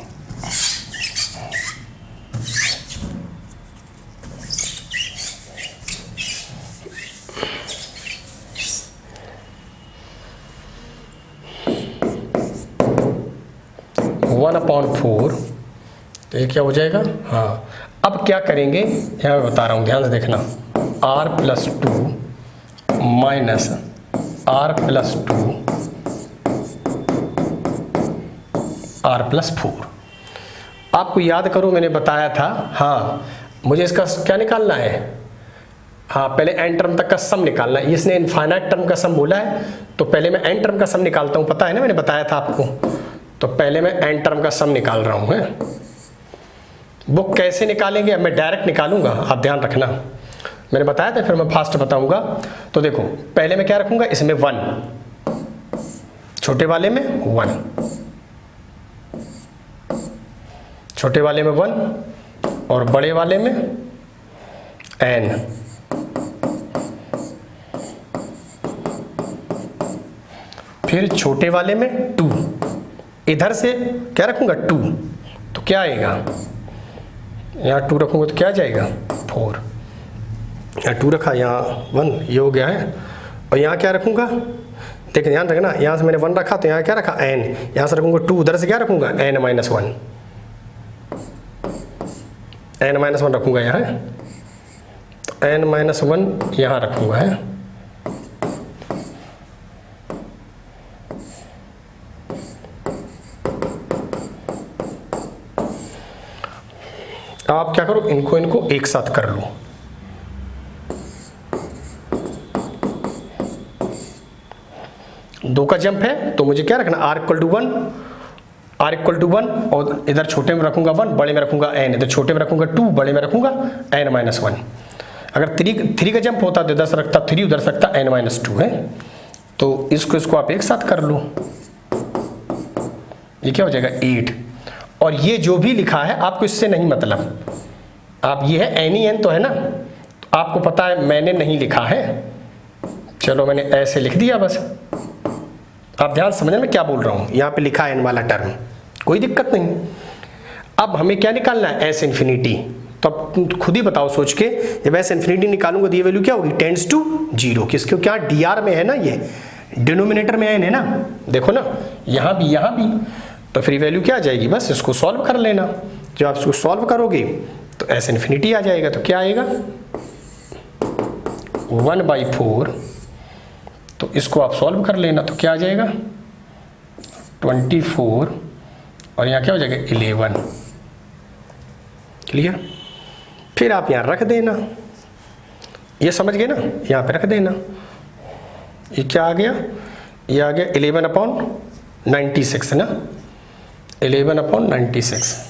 वन अपॉन 4, तो ये क्या हो जाएगा? हाँ अब क्या करेंगे, यहाँ मैं बता रहा हूँ, ध्यान से देखना। R+2 minus R+2 R+4। आपको याद करो मैंने बताया था, हाँ मुझे इसका क्या निकालना है? हाँ पहले एन टर्म तक का सम निकालना है। इसने इनफाइनाइट टर्म का सम बोला है, तो पहले मैं एन टर्म का सम निकालता हूँ, पता है ना, मैंने बताया था आपको। तो पहले मैं एन टर्म का सम निकाल रहा हूँ। वो कैसे निकालेंगे? अब मैं डायरेक्ट निकालूंगा, आप ध्यान रखना, मैंने बताया था, फिर मैं फास्ट बताऊंगा। तो देखो पहले मैं क्या रखूंगा, इसमें 1, छोटे वाले में 1, छोटे वाले में 1 और बड़े वाले में n। फिर छोटे वाले में 2, इधर से क्या रखूँगा 2, तो क्या आएगा, यहाँ 2 रखूँगा तो क्या आ जाएगा 4, यहाँ 2 रखा, यहाँ 1, ये हो गया है। और यहाँ क्या रखूँगा, देखिए ध्यान रखना, यहाँ से मैंने 1 रखा तो यहाँ क्या रखा n, यहाँ से रखूँगा 2, उधर से क्या रखूँगा n - 1, n - 1 रखूँगा यहाँ, तो n - 1 यहाँ रखूँगा है। आप क्या करो, इनको एक साथ कर लो। दो का जंप है तो मुझे क्या रखना, r = 1 और इधर छोटे में रखूंगा 1, बड़े में रखूंगा n, इधर छोटे में रखूंगा 2, बड़े में रखूंगा n - 1। अगर 3 का जंप होता तो इधर से रखता 3, उधर से रखता n - 2 है। तो इसको आप एक साथ कर लो, ये क्या हो जाएगा 8। और ये जो भी लिखा है आपको इससे नहीं मतलब, आप ये है n तो है ना, तो आपको पता है मैंने नहीं लिखा है, चलो मैंने ऐसे लिख दिया बस। आप ध्यान समझने में क्या बोल रहा हूँ, यहाँ पे लिखा है n वाला टर्म, कोई दिक्कत नहीं। अब हमें क्या निकालना है, s इन्फिनिटी। तो अब तुम खुद ही बताओ सोच के, जब s इन्फिनिटी निकालूंगा तो ये वैल्यू क्या होगी, टेंड्स टू 0। किसके क्या dr में है ना, ये डिनोमिनेटर में n है ना, देखो ना यहाँ भी, तो फिर वैल्यू क्या आ जाएगी, बस इसको सॉल्व कर लेना। जब आप इसको सॉल्व करोगे तो s इन्फिनिटी आ जाएगा, तो क्या आएगा 1/4। तो इसको आप सॉल्व कर लेना, तो क्या आ जाएगा 24, और यहाँ क्या हो जाएगा 11। क्लियर। फिर आप यहाँ रख देना, ये समझ गए ना, यहाँ पे रख देना। ये क्या आ गया, ये आ गया 11/96 है ना, 11/96।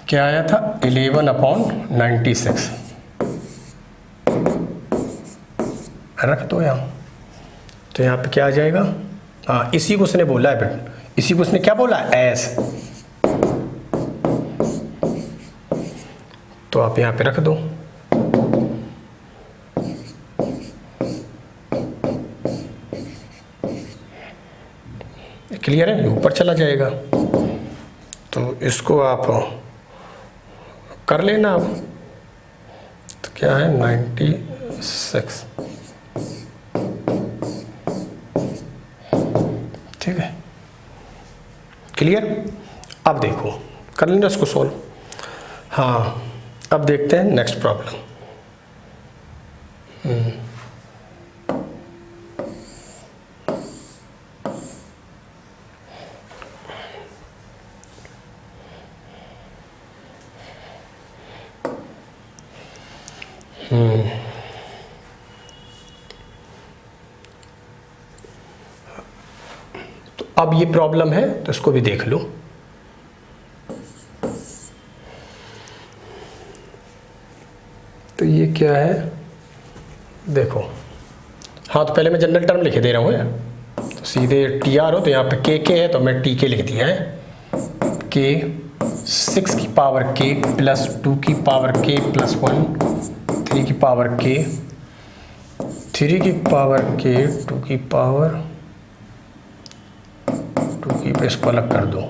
क्या आया था 11/96, रख दो यहाँ। तो यहाँ पे क्या आ जाएगा, हाँ इसी को उसने बोला है बेटा, इसी को उसने क्या बोला है एस, तो आप यहाँ पे रख दो। क्लियर है, ऊपर चला जाएगा। तो इसको आप कर लेना अब, तो क्या है 96, ठीक है। क्लियर। अब देखो कर लेना इसको सॉल्व। हाँ अब देखते हैं नेक्स्ट प्रॉब्लम। तो अब ये प्रॉब्लम है तो इसको भी देख लो। तो ये क्या है देखो, हाँ तो पहले मैं जनरल टर्म लिखे दे रहा हूँ, तो सीधे टी आर हो तो यहाँ पे के है तो मैं टी के लिख दिया है, के 6 की पावर k प्लस 2 की पावर k प्लस 1, 3 की पावर k, 3 की पावर k, 2 की पावर 2 की पे इसको अलग कर दो,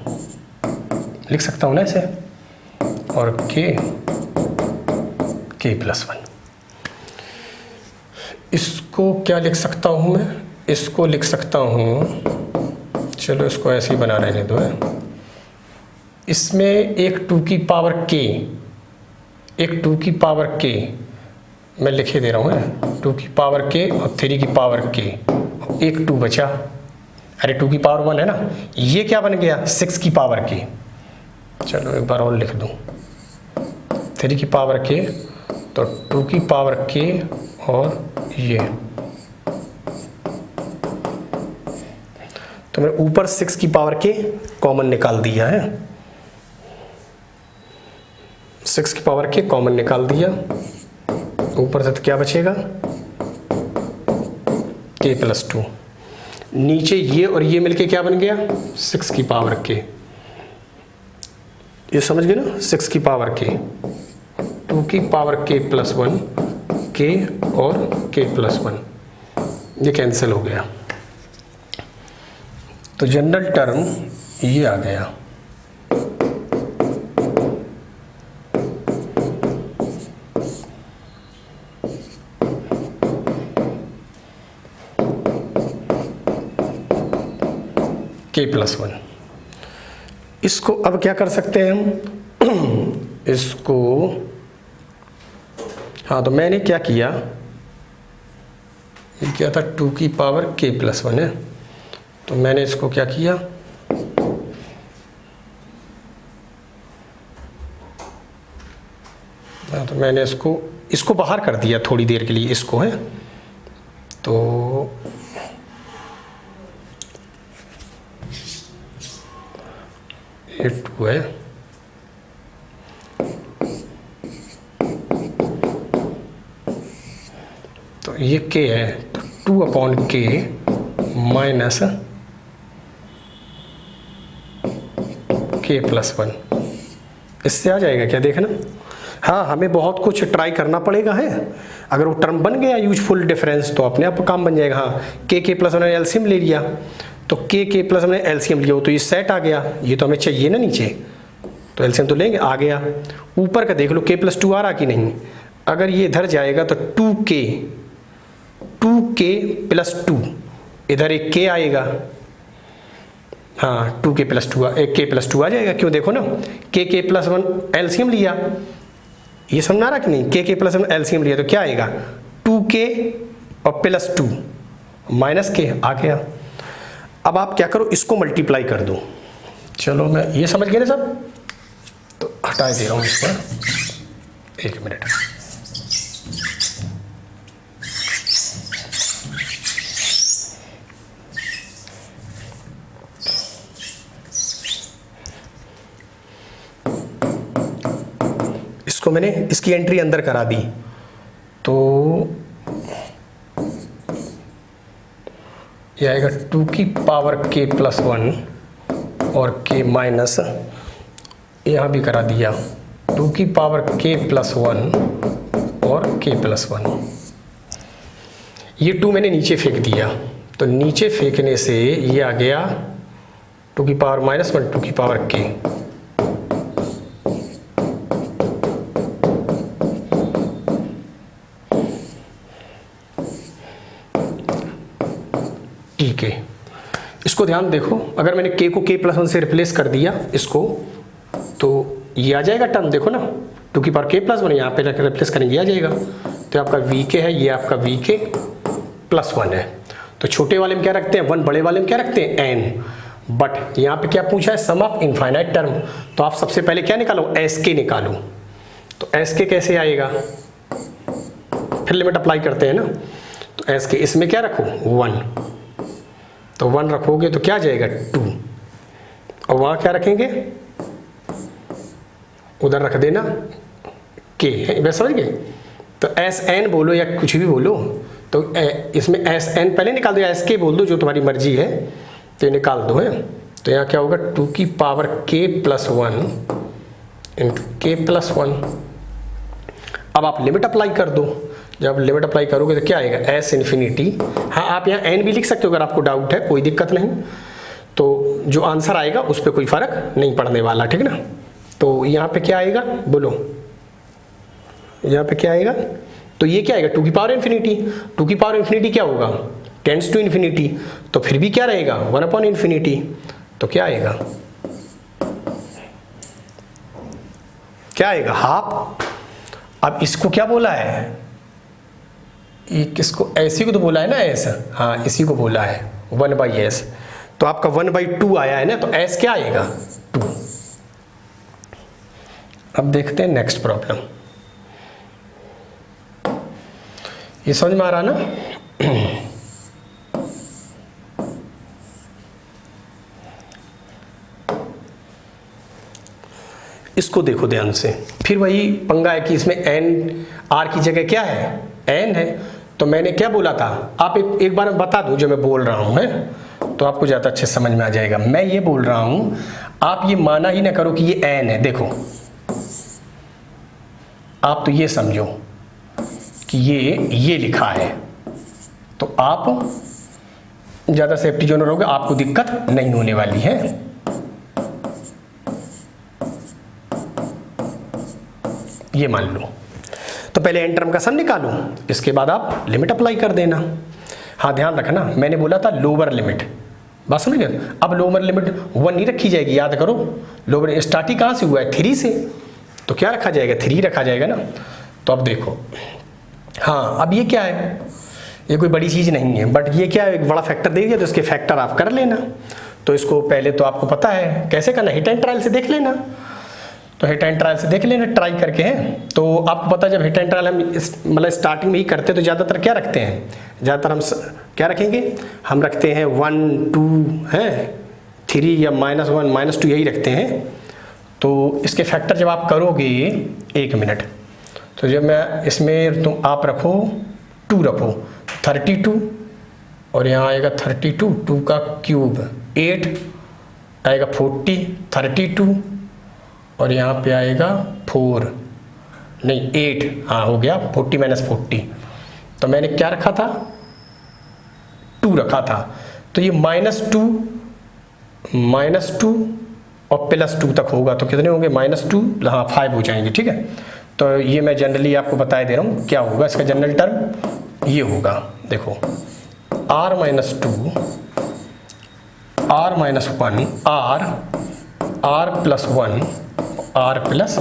लिख सकता हूँ ना ऐसे, और k प्लस 1। इसको क्या लिख सकता हूँ मैं, इसको लिख सकता हूँ, चलो इसको ऐसे ही बना रहने दो है। इसमें एक 2 की पावर k, एक 2 की पावर k मैं लिखे दे रहा हूँ, 2 की पावर k और 3 की पावर k, एक 2 बचा, अरे 2 की पावर 1 है ना, ये क्या बन गया 6 की पावर k। चलो एक बार और लिख दूँ, 3 की पावर k तो 2 की पावर k और ये, तो मैंने ऊपर 6 की पावर k कॉमन निकाल दिया है, 6 की पावर k कॉमन निकाल दिया, ऊपर से तो क्या बचेगा k प्लस 2। नीचे ये और ये मिलके क्या बन गया 6 की पावर k। ये समझ गए ना, 6 की पावर k, 2 की पावर k प्लस 1, k और k प्लस 1, ये कैंसिल हो गया। तो जनरल टर्म ये आ गया। k plus 1। इसको अब क्या कर सकते हैं हम इसको, हाँ तो मैंने क्या किया, ये क्या था 2 की पावर k प्लस 1 है, तो मैंने इसको क्या किया, हाँ तो मैंने इसको बाहर कर दिया थोड़ी देर के लिए, इसको है तो ये 2 है, तो ये k है, तो 2/k माइनस k प्लस 1, इससे आ जाएगा क्या, देखना। हाँ हमें बहुत कुछ ट्राई करना पड़ेगा है, अगर वो टर्म बन गया यूजफुल डिफरेंस तो अपने आप काम बन जाएगा। हाँ k प्लस 1 ने एलसीएम ले लिया, तो k प्लस 1 ने एलसीएम लिया, तो ये सेट आ गया, ये तो हमें चाहिए ना नीचे, तो एलसीएम तो लेंगे, आ गया। ऊपर का देख लो k प्लस 2 आ रहा कि नहीं, अगर ये इधर जाएगा तो 2k प्लस 2, इधर एक k आएगा, हाँ 2k प्लस 2 k प्लस 2 आ जाएगा, क्यों देखो ना k प्लस 1 एलसीएम लिया, ये समझ आ रहा कि नहीं, k प्लस 1 एलसीएम लिया तो क्या आएगा 2k और प्लस 2 माइनस k आ गया। अब आप क्या करो, इसको मल्टीप्लाई कर दो, चलो मैं ये समझ गए ना सब, तो हटा दे रहा हूँ इसको, 1 मिनट। इसको मैंने इसकी एंट्री अंदर करा दी, तो ये आएगा 2 की पावर k प्लस 1 और k माइनस, यहाँ भी करा दिया 2 की पावर k प्लस 1 और k प्लस 1। ये 2 मैंने नीचे फेंक दिया, तो नीचे फेंकने से ये आ गया 2 की पावर माइनस 1, 2 की पावर k, ठीक है। इसको ध्यान देखो, अगर मैंने k को k प्लस 1 से रिप्लेस कर दिया इसको, तो ये आ जाएगा टर्म, देखो ना 2 की पावर k प्लस 1 यहाँ पे रिप्लेस करेंगे, आ जाएगा, तो आपका vk है, ये आपका vk प्लस 1 है। तो छोटे वाले में क्या रखते हैं 1, बड़े वाले में क्या रखते हैं n, बट यहाँ पे क्या पूछा है सम ऑफ इनफाइनाइट टर्म, तो आप सबसे पहले क्या निकालो sk निकालो, तो sk कैसे आएगा, फिर लिमिट अप्लाई करते हैं ना, तो sk इसमें क्या रखो 1, तो 1 रखोगे तो क्या जाएगा 2, और वहाँ क्या रखेंगे उधर रख देना k है, वैसे समझ गए। तो sn बोलो या कुछ भी बोलो, तो इसमें sn पहले निकाल दो या sk बोल दो, जो तुम्हारी मर्जी है, तो ये निकाल दो है। तो यहाँ क्या होगा 2 की power k plus 1 into k plus 1। अब आप लिमिट अप्लाई कर दो, जब लिमिट अप्लाई करोगे तो क्या आएगा s इन्फिनिटी, हाँ आप यहाँ n भी लिख सकते हो अगर आपको डाउट है, कोई दिक्कत नहीं, तो जो आंसर आएगा उस पर कोई फर्क नहीं पड़ने वाला, ठीक ना। तो यहाँ पे क्या आएगा बोलो, यहाँ पे क्या आएगा, तो ये क्या आएगा 2 की पावर इन्फिनिटी, 2 की पावर इन्फिनिटी क्या होगा टेंड्स टू इन्फिनिटी, तो फिर भी क्या रहेगा 1/इन्फिनिटी, तो क्या आएगा, क्या आएगा हाफ। अब इसको क्या बोला है, ये किसको, ऐसी को तो बोला है ना s, हाँ इसी को बोला है 1/s, तो आपका 1/2 आया है ना, तो s क्या आएगा 2। अब देखते हैं नेक्स्ट प्रॉब्लम, ये समझ में आ रहा ना। इसको देखो ध्यान से, फिर वही पंगा है कि इसमें n r की जगह क्या है n है, तो मैंने क्या बोला था, आप एक बार बता दो जो मैं बोल रहा हूँ है, तो आपको ज़्यादा अच्छे समझ में आ जाएगा। मैं ये बोल रहा हूँ, आप ये माना ही ना करो कि ये n है। देखो आप तो ये समझो कि ये लिखा है, तो आप ज़्यादा सेफ्टी जोन रहोगे, आपको दिक्कत नहीं होने वाली है। ये मान लो, तो पहले एन टर्म का सम निकालो, इसके बाद आप लिमिट अप्लाई कर देना। हाँ ध्यान रखना, मैंने बोला था लोअर लिमिट, बात समझ गए। अब लोअर लिमिट 1 नहीं रखी जाएगी, याद करो। लोअर स्टार्टिंग कहाँ से हुआ है? 3 से, तो क्या रखा जाएगा? 3 रखा जाएगा ना। तो अब देखो, हाँ अब ये क्या है? ये कोई बड़ी चीज़ नहीं है, बट ये क्या है, एक बड़ा फैक्टर दे दिया तो इसके फैक्टर आप कर लेना। तो इसको पहले तो आपको पता है कैसे करना, हिट एंड ट्रायल से देख लेना। तो हिट एंड ट्रायल से देख लेना, ट्राई करके हैं। तो आपको पता है जब हिट एंड ट्रायल हम मतलब स्टार्टिंग में ही करते हैं तो ज़्यादातर क्या रखते हैं? ज़्यादातर हम क्या रखेंगे? हम रखते हैं 1 2 हैं 3 या -1 -2 यही रखते हैं। तो इसके फैक्टर जब आप करोगे 1 मिनट, तो जब मैं इसमें तुम आप रखो 2 रखो 32 और यहाँ आएगा 32, 2 का क्यूब 8 आएगा 40, 32 और यहाँ पे आएगा 4 नहीं 8, हाँ हो गया 40 - 40। तो मैंने क्या रखा था? 2 रखा था। तो ये -2 और +2 तक होगा, तो कितने होंगे? -2, हाँ 5 हो जाएंगे, ठीक है। तो ये मैं जनरली आपको बताए दे रहा हूँ क्या होगा इसका जनरल टर्म। ये होगा देखो r - 2 r - 1 r + 1 r +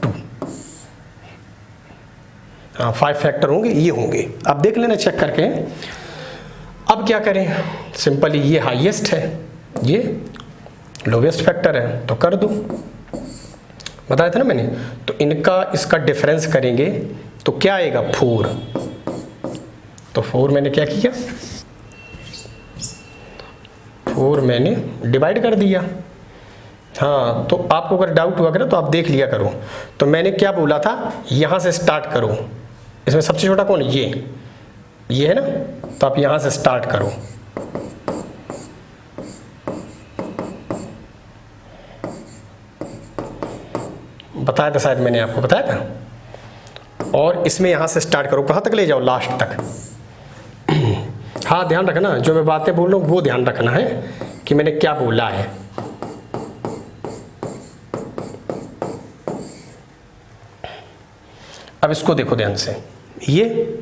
2, हाँ 5 फैक्टर होंगे, ये होंगे। अब देख लेना चेक करके। अब क्या करें? सिंपली ये हाईएस्ट है, ये लोवेस्ट फैक्टर है, तो कर दो। बताया था ना मैंने। तो इनका इसका डिफरेंस करेंगे तो क्या आएगा? 4। तो 4 मैंने क्या किया? 4 मैंने डिवाइड कर दिया। हाँ तो आपको अगर डाउट हुआ करे तो आप देख लिया करो। तो मैंने क्या बोला था? यहाँ से स्टार्ट करो। इसमें सबसे छोटा कौन है? ये है ना। तो आप यहाँ से स्टार्ट करो। बताया था शायद, मैंने आपको बताया था। और इसमें यहाँ से स्टार्ट करो, कहाँ तक ले जाओ? लास्ट तक। हाँ ध्यान रखना, जो मैं बातें बोल रहा हूँ वो ध्यान रखना है कि मैंने क्या बोला है। अब इसको देखो ध्यान से, ये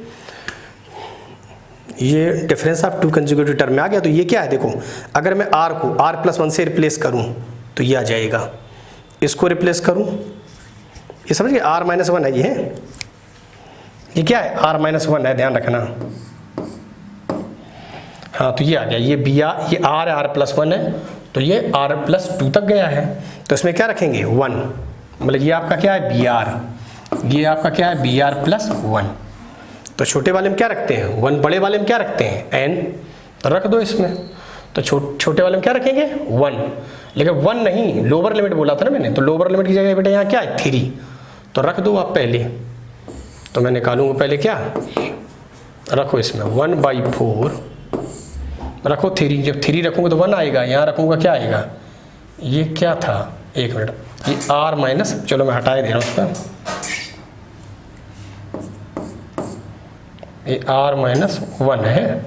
डिफरेंस ऑफ 2 कंसेक्यूटिव टर्म में आ गया। तो ये क्या है? देखो अगर मैं r को r + 1 से रिप्लेस करूं तो ये आ जाएगा। इसको रिप्लेस करूं, ये समझ गए? r - 1 है ये क्या है? r - 1 है, ध्यान रखना। हाँ तो ये आ गया, ये r + 1 है, तो ये r + 2 तक गया है। तो इसमें क्या रखेंगे? 1, मतलब ये आपका क्या है? br, ये आपका क्या है? br + 1। तो छोटे वाले में क्या रखते हैं? 1, बड़े वाले में क्या रखते हैं? n, तो रख दो इसमें। तो छोटे वाले में क्या रखेंगे? 1, लेकिन 1 नहीं, लोअर लिमिट बोला था ना मैंने। तो लोअर लिमिट की जगह बेटा यहाँ क्या है? 3, तो रख दो आप पहले। तो मैं निकालूंगा पहले क्या? रखो इसमें 1/4 रखो 3, जब 3 रखूंगा तो 1 आएगा, यहाँ रखूंगा क्या आएगा? ये क्या था? 1 मिनट, ये r- चलो मैं हटा दे रहा हूँ उसका। ये r - 1 है,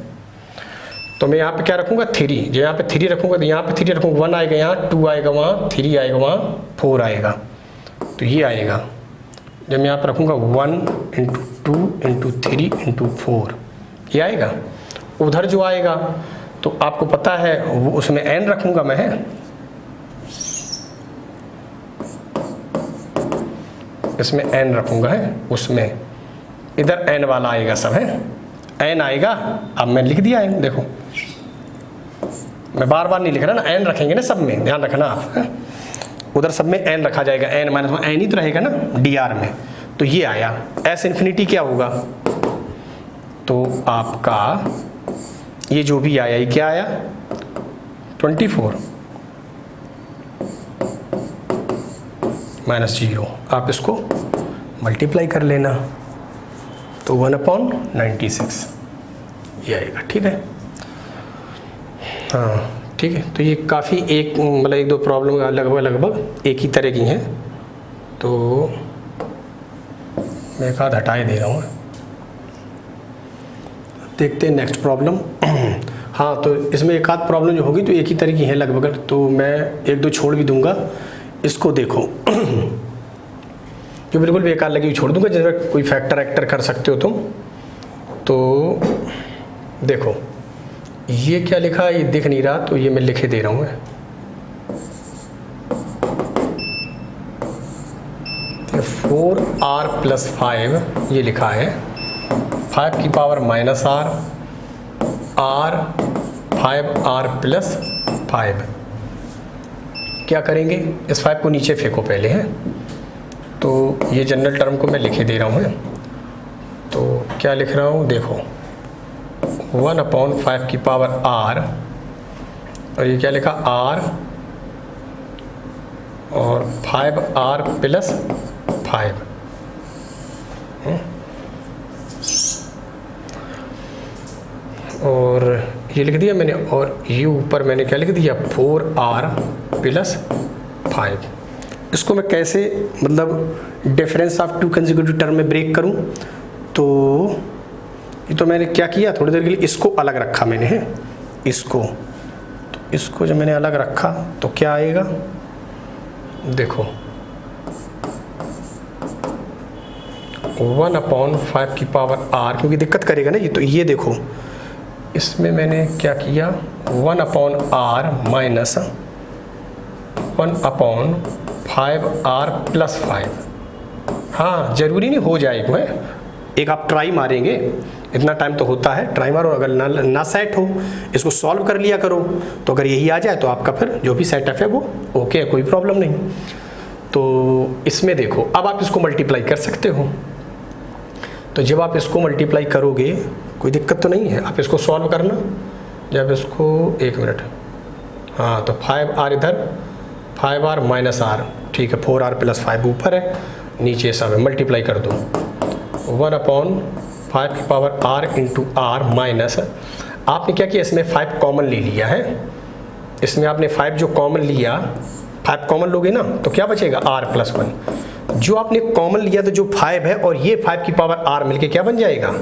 तो मैं यहाँ पे क्या रखूँगा? 3, जो यहाँ पे 3 रखूँगा तो यहाँ पे 3 रखूँगा, 1 आएगा, यहाँ 2 आएगा, वहाँ 3 आएगा, वहाँ 4 आएगा। तो ये आएगा, जब मैं यहाँ पे रखूँगा 1 × 2 × 3 × 4, ये आएगा। उधर जो आएगा तो आपको पता है वो उसमें n रखूँगा मैं, है इसमें n रखूँगा, है उसमें इधर n वाला आएगा सब, है n आएगा। अब मैं लिख दिया n, देखो मैं बार बार नहीं लिख रहा ना, n रखेंगे ना सब में, ध्यान रखना आप। उधर सब में n रखा जाएगा, n - 1 n ही तो रहेगा ना dr में। तो ये आया s इन्फिनिटी क्या होगा? तो आपका ये जो भी आया, ये क्या आया? 24 -0। आप इसको मल्टीप्लाई कर लेना तो 1/96 ये आएगा, ठीक है। हाँ ठीक है, तो ये काफ़ी एक मतलब एक दो प्रॉब्लम लगभग एक ही तरह की हैं, तो मैं एक आध हटाए दे रहा हूँ। देखते हैं नेक्स्ट प्रॉब्लम। हाँ, तो इसमें एक आध प्रॉब्लम जो होगी तो एक ही तरह की है लगभग, तो मैं एक दो छोड़ भी दूंगा। इसको देखो जो बिल्कुल बेकार लगी हुई छोड़ दूंगा, जिसमें कोई फैक्टर एक्टर कर सकते हो तुम। तो देखो ये क्या लिखा है, ये दिख नहीं रहा, तो ये मैं लिखे दे रहा हूँ। 4r + 5 ये लिखा है, 5 की पावर -r, r 5r + 5। क्या करेंगे, इस 5 को नीचे फेंको पहले है, तो ये जनरल टर्म को मैं लिखे दे रहा हूँ। तो क्या लिख रहा हूँ, देखो 1/5 की पावर r, और ये क्या लिखा r और 5r + 5। और ये लिख दिया मैंने, और ये ऊपर मैंने क्या लिख दिया, 4r + 5। इसको मैं कैसे मतलब difference of to consecutive term में ब्रेक करूं, तो ये तो मैंने क्या किया, थोड़ी देर के लिए इसको अलग रखा मैंने, है इसको, तो इसको जब मैंने अलग रखा तो क्या आएगा, देखो 1/5 की पावर r, क्योंकि दिक्कत करेगा ना ये, तो ये देखो इसमें मैंने क्या किया, 1/r माइनस 1/5r + 5। हाँ ज़रूरी नहीं हो जाएगा, है एक आप ट्राई मारेंगे, इतना टाइम तो होता है, ट्राई मारो, अगर ना सेट हो इसको सॉल्व कर लिया करो, तो अगर यही आ जाए तो आपका फिर जो भी सेटअप है वो ओके है, कोई प्रॉब्लम नहीं। तो इसमें देखो अब आप इसको मल्टीप्लाई कर सकते हो, तो जब आप इसको मल्टीप्लाई करोगे कोई दिक्कत तो नहीं है, आप इसको सॉल्व करना, जब इसको 1 मिनट, हाँ तो 5r इधर, 5r - r, ठीक है, 4r + 5 ऊपर है, नीचे सब है, मल्टीप्लाई कर दो, 1/5 की पावर r × r माइनस, आपने क्या किया, इसमें 5 कॉमन ले लिया है, इसमें आपने 5 जो कॉमन लिया, 5 कॉमन लोगे ना तो क्या बचेगा, r + 1। जो आपने कॉमन लिया तो जो 5 है और ये 5 की पावर r मिलके क्या बन जाएगा,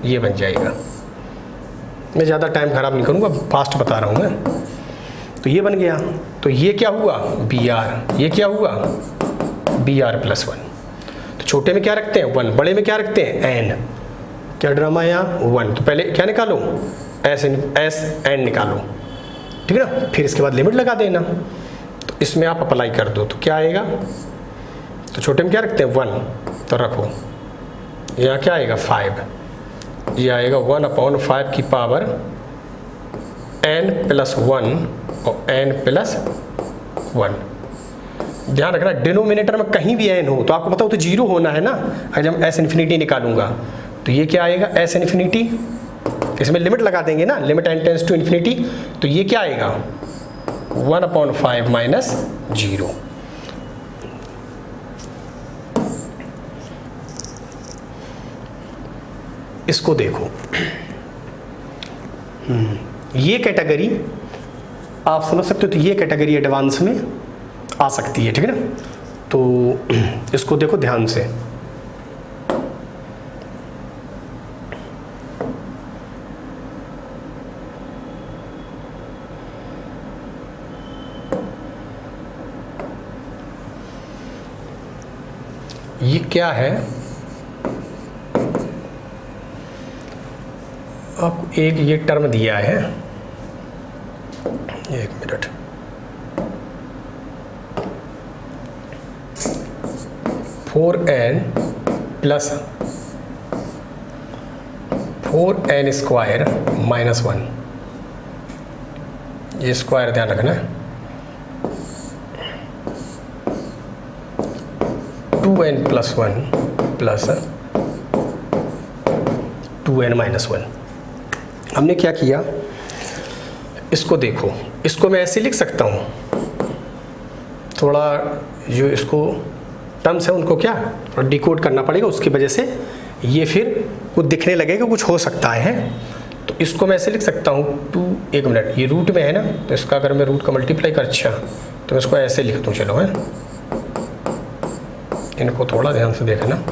ये बन जाएगा। मैं ज़्यादा टाइम ख़राब नहीं करूँगा, फास्ट बता रहा हूँ मैं। तो ये बन गया, तो ये क्या हुआ, br, ये क्या हुआ, br + 1। तो छोटे में क्या रखते हैं 1, बड़े में क्या रखते हैं n, क्या ड्रामा है यहाँ 1, तो पहले क्या निकालो, s n निकालो, ठीक है ना, फिर इसके बाद लिमिट लगा देना, तो इसमें आप अप्लाई कर दो तो क्या आएगा, तो छोटे में क्या रखते हैं 1, तो रखो, यहाँ क्या आएगा 5, ये आएगा 1/5 की पावर n + 1 और n + 1। ध्यान रखना डिनोमिनेटर में कहीं भी n हो तो आपको पता हो तो 0 होना है ना, अगर जब s इन्फिनिटी निकालूंगा तो ये क्या आएगा, s इन्फिनिटी, इसमें लिमिट लगा देंगे ना, limit n tends to infinity, तो ये क्या आएगा 1/5 - 0। इसको देखो, ये कैटेगरी आप समझ सकते हो, तो ये कैटेगरी एडवांस में आ सकती है, ठीक है ना। तो इसको देखो ध्यान से, ये क्या है, आपको एक ये टर्म दिया है, 1 मिनट, फोर n स्क्वायर -1, ये स्क्वायर ध्यान रखना, 2n + 1 प्लस 2n - 1। हमने क्या किया, इसको देखो, इसको मैं ऐसे लिख सकता हूँ, थोड़ा जो इसको टर्म्स है उनको क्या डिकोड करना पड़ेगा, उसकी वजह से ये फिर कुछ दिखने लगेगा, कुछ हो सकता है। तो इसको मैं ऐसे लिख सकता हूँ 2, एक मिनट, ये रूट में है ना, तो इसका अगर मैं रूट का मल्टीप्लाई कर, अच्छा तो मैं इसको ऐसे लिख दूँ, चलो है, इनको थोड़ा ध्यान से देखना,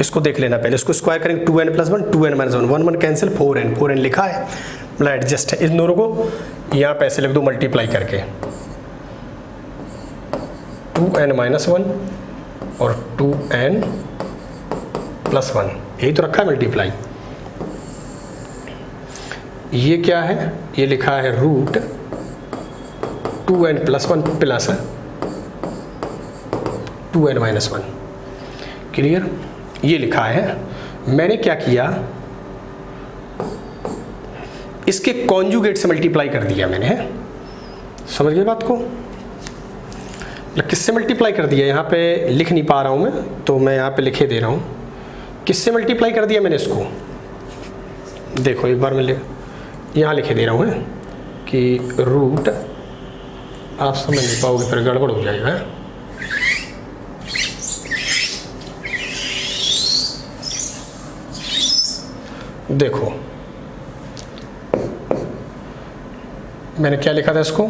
इसको देख लेना पहले, इसको स्क्वायर करेंगे 2n + 1, 2n - 1, 1 1 cancel, 4n, 4n लिखा है, मतलब एडजस्ट है, इन दोनों को यहाँ पे ऐसे लिख दो मल्टीप्लाई करके, 2n - 1 और 2n + 1, यही तो रखा है मल्टीप्लाई। ये क्या है, ये लिखा है root 2n + 1 plus 2n - 1, clear, ये लिखा है। मैंने क्या किया, इसके कॉन्जुगेट से मल्टीप्लाई कर दिया मैंने, है, समझ गए बात को, किससे मल्टीप्लाई कर दिया, यहाँ पे लिख नहीं पा रहा हूँ मैं, तो मैं यहाँ पे लिखे दे रहा हूँ, किससे मल्टीप्लाई कर दिया मैंने इसको, देखो एक बार मैं यहाँ लिखे दे रहा हूँ कि रूट, आप समझ नहीं पाओगे फिर गड़बड़ हो जाएगा, है? देखो मैंने क्या लिखा था इसको,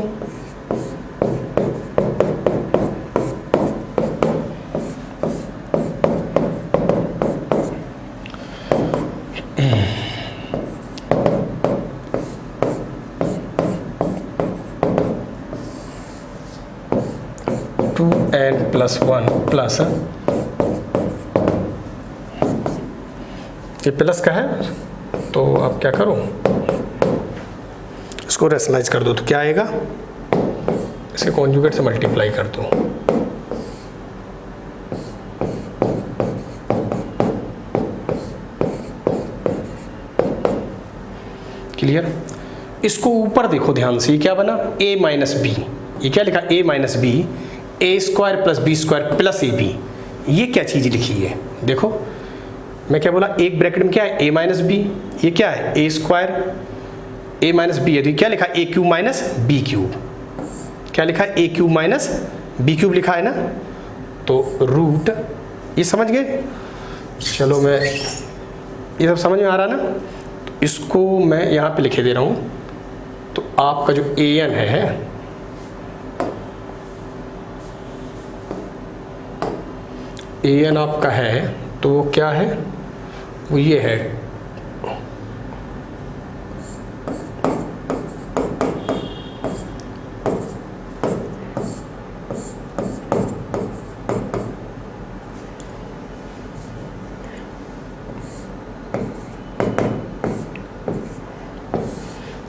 n + 1 प्लस, ये प्लस का है, तो अब क्या करो, इसको रेशनलाइज कर दो, तो क्या आएगा, इसके कॉन्जुगेट से मल्टीप्लाई कर दो, क्लियर। इसको ऊपर देखो ध्यान से, ये क्या बना, a - b, ये क्या लिखा, a - b, a² + b² + ab, ये क्या चीज़ लिखी है, देखो मैं क्या बोला, एक ब्रैकेट में क्या है, a - b, ये क्या है, a² a - b है, तो क्या लिखा, a³ - b³, क्या लिखा है, a³ - b³ लिखा है ना, तो रूट, ये समझ गए, चलो मैं, ये सब समझ में आ रहा ना, तो इसको मैं यहाँ पे लिखे दे रहा हूँ, तो आपका जो an है, an आपका है, तो वो क्या है, वो ये है,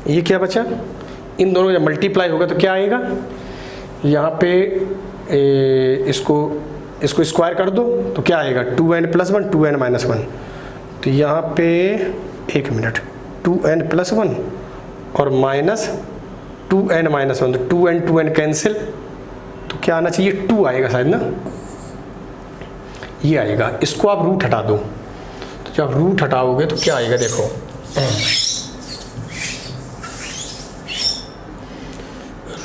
ये क्या बचा, इन दोनों जब मल्टीप्लाई होगा तो क्या आएगा, यहाँ पे इसको स्क्वायर कर दो, तो क्या आएगा, 2n + 1, 2n - 1, तो यहाँ पे एक मिनट, 2n + 1 और माइनस 2n - 1, तो 2n कैंसिल, तो क्या आना चाहिए, 2 आएगा शायद ना, ये आएगा, इसको आप रूट हटा दो, तो जब रूट हटाओगे तो क्या आएगा, देखो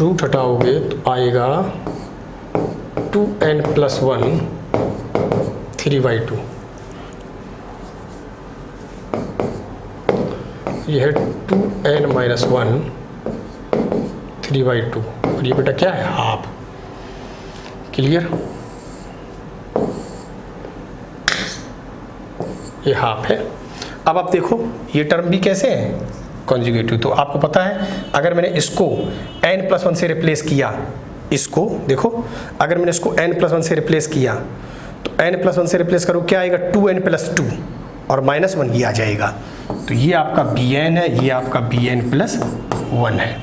रूट हटाओगे तो आएगा 2n + 1 3/2, ये है 2n - 1 3/2, और ये बेटा क्या है, हाफ, क्लियर, ये हाफ है। अब आप देखो ये टर्म भी कैसे है, कॉन्जुगेटिव, तो आपको पता है अगर मैंने इसको n + 1 से रिप्लेस किया, इसको देखो अगर मैंने इसको n + 1 से रिप्लेस किया, तो n + 1 से रिप्लेस करो, क्या आएगा, 2n + 2 और -1 ये आ जाएगा, तो ये आपका bn है, ये आपका bn + 1 है,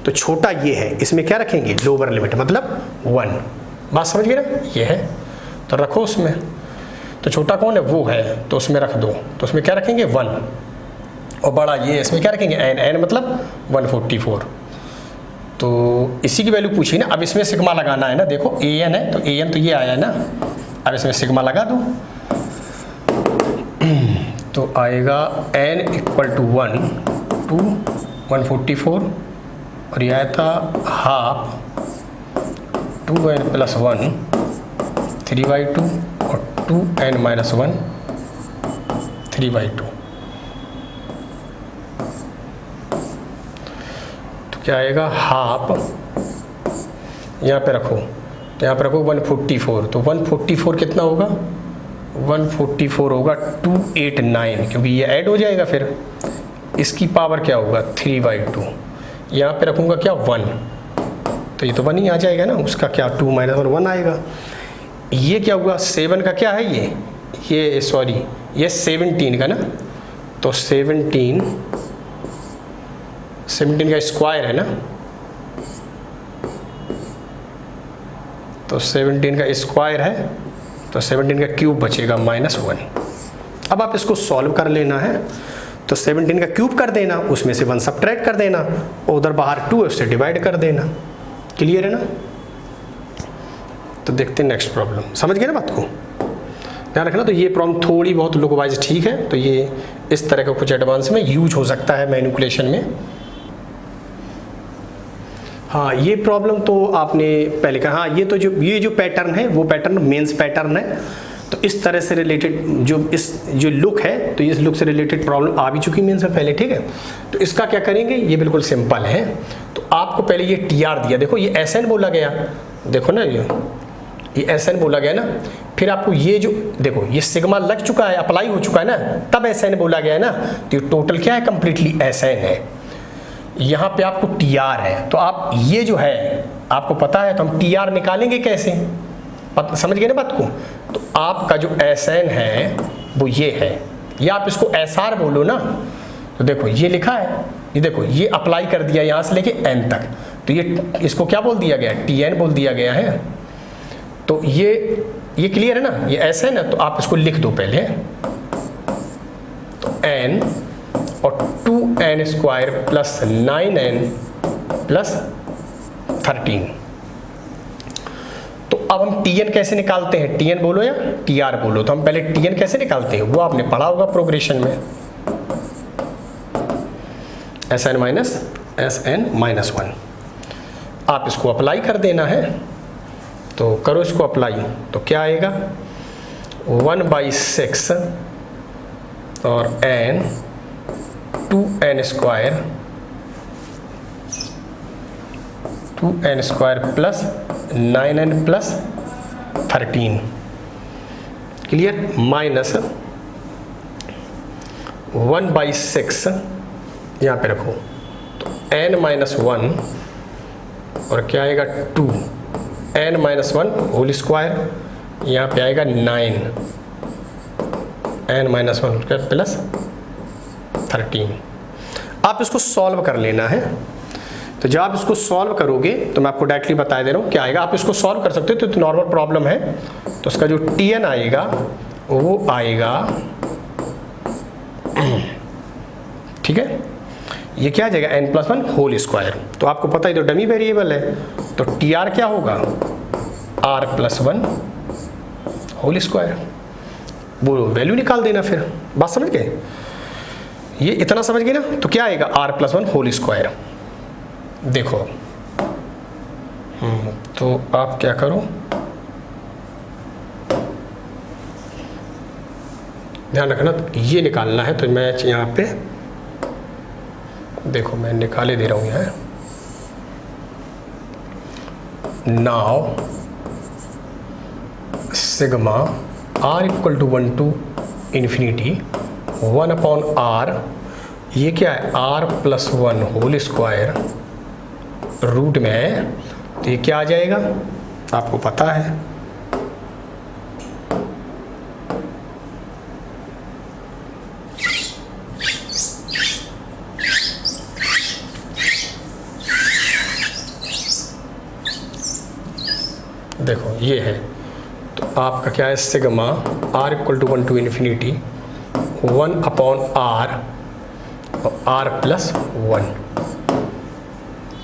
तो छोटा ये है, इसमें क्या रखेंगे, लोअर लिमिट मतलब 1, बात समझ गए ना, ये है, तो रखो उसमें, तो छोटा कौन है, वो है, तो उसमें रख दो, तो उसमें क्या रखेंगे, 1, और बड़ा ये, इसमें क्या रखेंगे, n मतलब 144, तो इसी की वैल्यू पूछी ना। अब इसमें सिग्मा लगाना है ना, देखो an है तो an तो ये आया है ना, अब इसमें सिग्मा लगा दो, तो आएगा n = 1 to 144, और ये आया था हाफ 2n + 1 3/2 और 2n - 1 3/2। तो क्या आएगा, हाफ यहाँ पे रखो, तो यहाँ पे रखो 144, तो 144 कितना होगा, 144 होगा 289, क्योंकि ये ऐड हो जाएगा फिर, इसकी पावर क्या होगा 3/2। यहाँ पे रखूँगा क्या 1, तो ये तो 1 ही आ जाएगा ना, उसका क्या 2 - 1 आएगा। ये क्या हुआ 7 का क्या है ये सॉरी ये 17 का ना, तो 17 का स्क्वायर है ना, तो 17 का स्क्वायर है, तो 17 का क्यूब बचेगा -1। अब आप इसको सॉल्व कर लेना है, तो 17 का क्यूब कर देना, उसमें से 1 सब्ट्रैक्ट कर देना, उधर बाहर 2 है उससे डिवाइड कर देना। क्लियर है ना। तो देखते हैं नेक्स्ट प्रॉब्लम, समझ गए ना बात को, ध्यान रखना। तो ये प्रॉब्लम थोड़ी बहुत लोगों वाइज ठीक है, तो ये इस तरह का कुछ एडवांस में यूज हो सकता है मैनिपुलेशन में। हाँ, ये प्रॉब्लम तो आपने पहले कहा। हाँ, ये जो पैटर्न है वो पैटर्न मेंस पैटर्न है, तो इस तरह से रिलेटेड जो लुक है, तो इस लुक से रिलेटेड प्रॉब्लम आ भी चुकी मेंस में पहले, ठीक है। तो इसका क्या करेंगे, ये बिल्कुल सिंपल है। तो आपको पहले ये टीआर दिया, देखो ये एसएन बोला गया, देखो ना ये एसएन बोला गया ना, फिर आपको ये जो देखो ये सिग्मा लग चुका है, अप्लाई हो चुका है ना, तब एसएन बोला गया है ना, तो ये टोटल क्या है, कंप्लीटली एसएन है। यहाँ पे आपको टीआर है, तो आप ये जो है आपको पता है, तो हम टीआर निकालेंगे कैसे, समझ गए ना बात को। तो आपका जो एसएन है वो ये है, या आप इसको एसआर बोलो ना। तो देखो ये लिखा है, ये देखो ये अप्लाई कर दिया यहाँ से लेके एन तक, तो ये इसको क्या बोल दिया गया, टीएन बोल दिया गया है। तो ये क्लियर है ना, ये एसएन है, तो आप इसको लिख दो पहले, तो एन और 2n square plus 9n plus 13। तो अब हम tn कैसे निकालते हैं, tn बोलो या tr बोलो, तो हम पहले tn कैसे निकालते हैं वो आपने पढ़ा होगा प्रोग्रेशन में, Sn-1। आप इसको अप्लाई कर देना है, तो करो इसको अप्लाई, तो क्या आएगा 1/6 और n 2n square plus 9n plus 13। Clear, minus 1/6 यहाँ पे रखो, तो n-1 और क्या आएगा 2 n-1 होल स्क्वायर, यहाँ पे आएगा 9 n-1 प्लस 13। आप इसको सॉल्व कर लेना है। तो जब आप इसको सॉल्व करोगे तो मैं आपको डायरेक्टली बता दे रहा हूँ क्या आएगा, आप इसको सॉल्व कर सकते हो, तो नॉर्मल प्रॉब्लम है, तो उसका जो टीएन आएगा वो आएगा, ठीक है, ये क्या आ जाएगा n+1 होल स्क्वायर। तो आपको पता है तो डमी वेरिएबल है, तो टी आर क्या होगा r+1 होल स्क्वायर, वो वैल्यू निकाल देना। फिर बात समझ गए, ये इतना समझ गए ना। तो क्या आएगा r+1 होल स्क्वायर। देखो तो आप क्या करो, ध्यान रखना, ये निकालना है। तो मैं यहाँ पे देखो मैं निकाले दे रहा हूँ यहाँ, now sigma r=1 to infinity 1/r, ये क्या है r+1 होल स्क्वायर रूट में है, तो ये क्या आ जाएगा आपको पता है, देखो ये है। तो आपका क्या है sigma r=1 to infinity 1/r और r+1,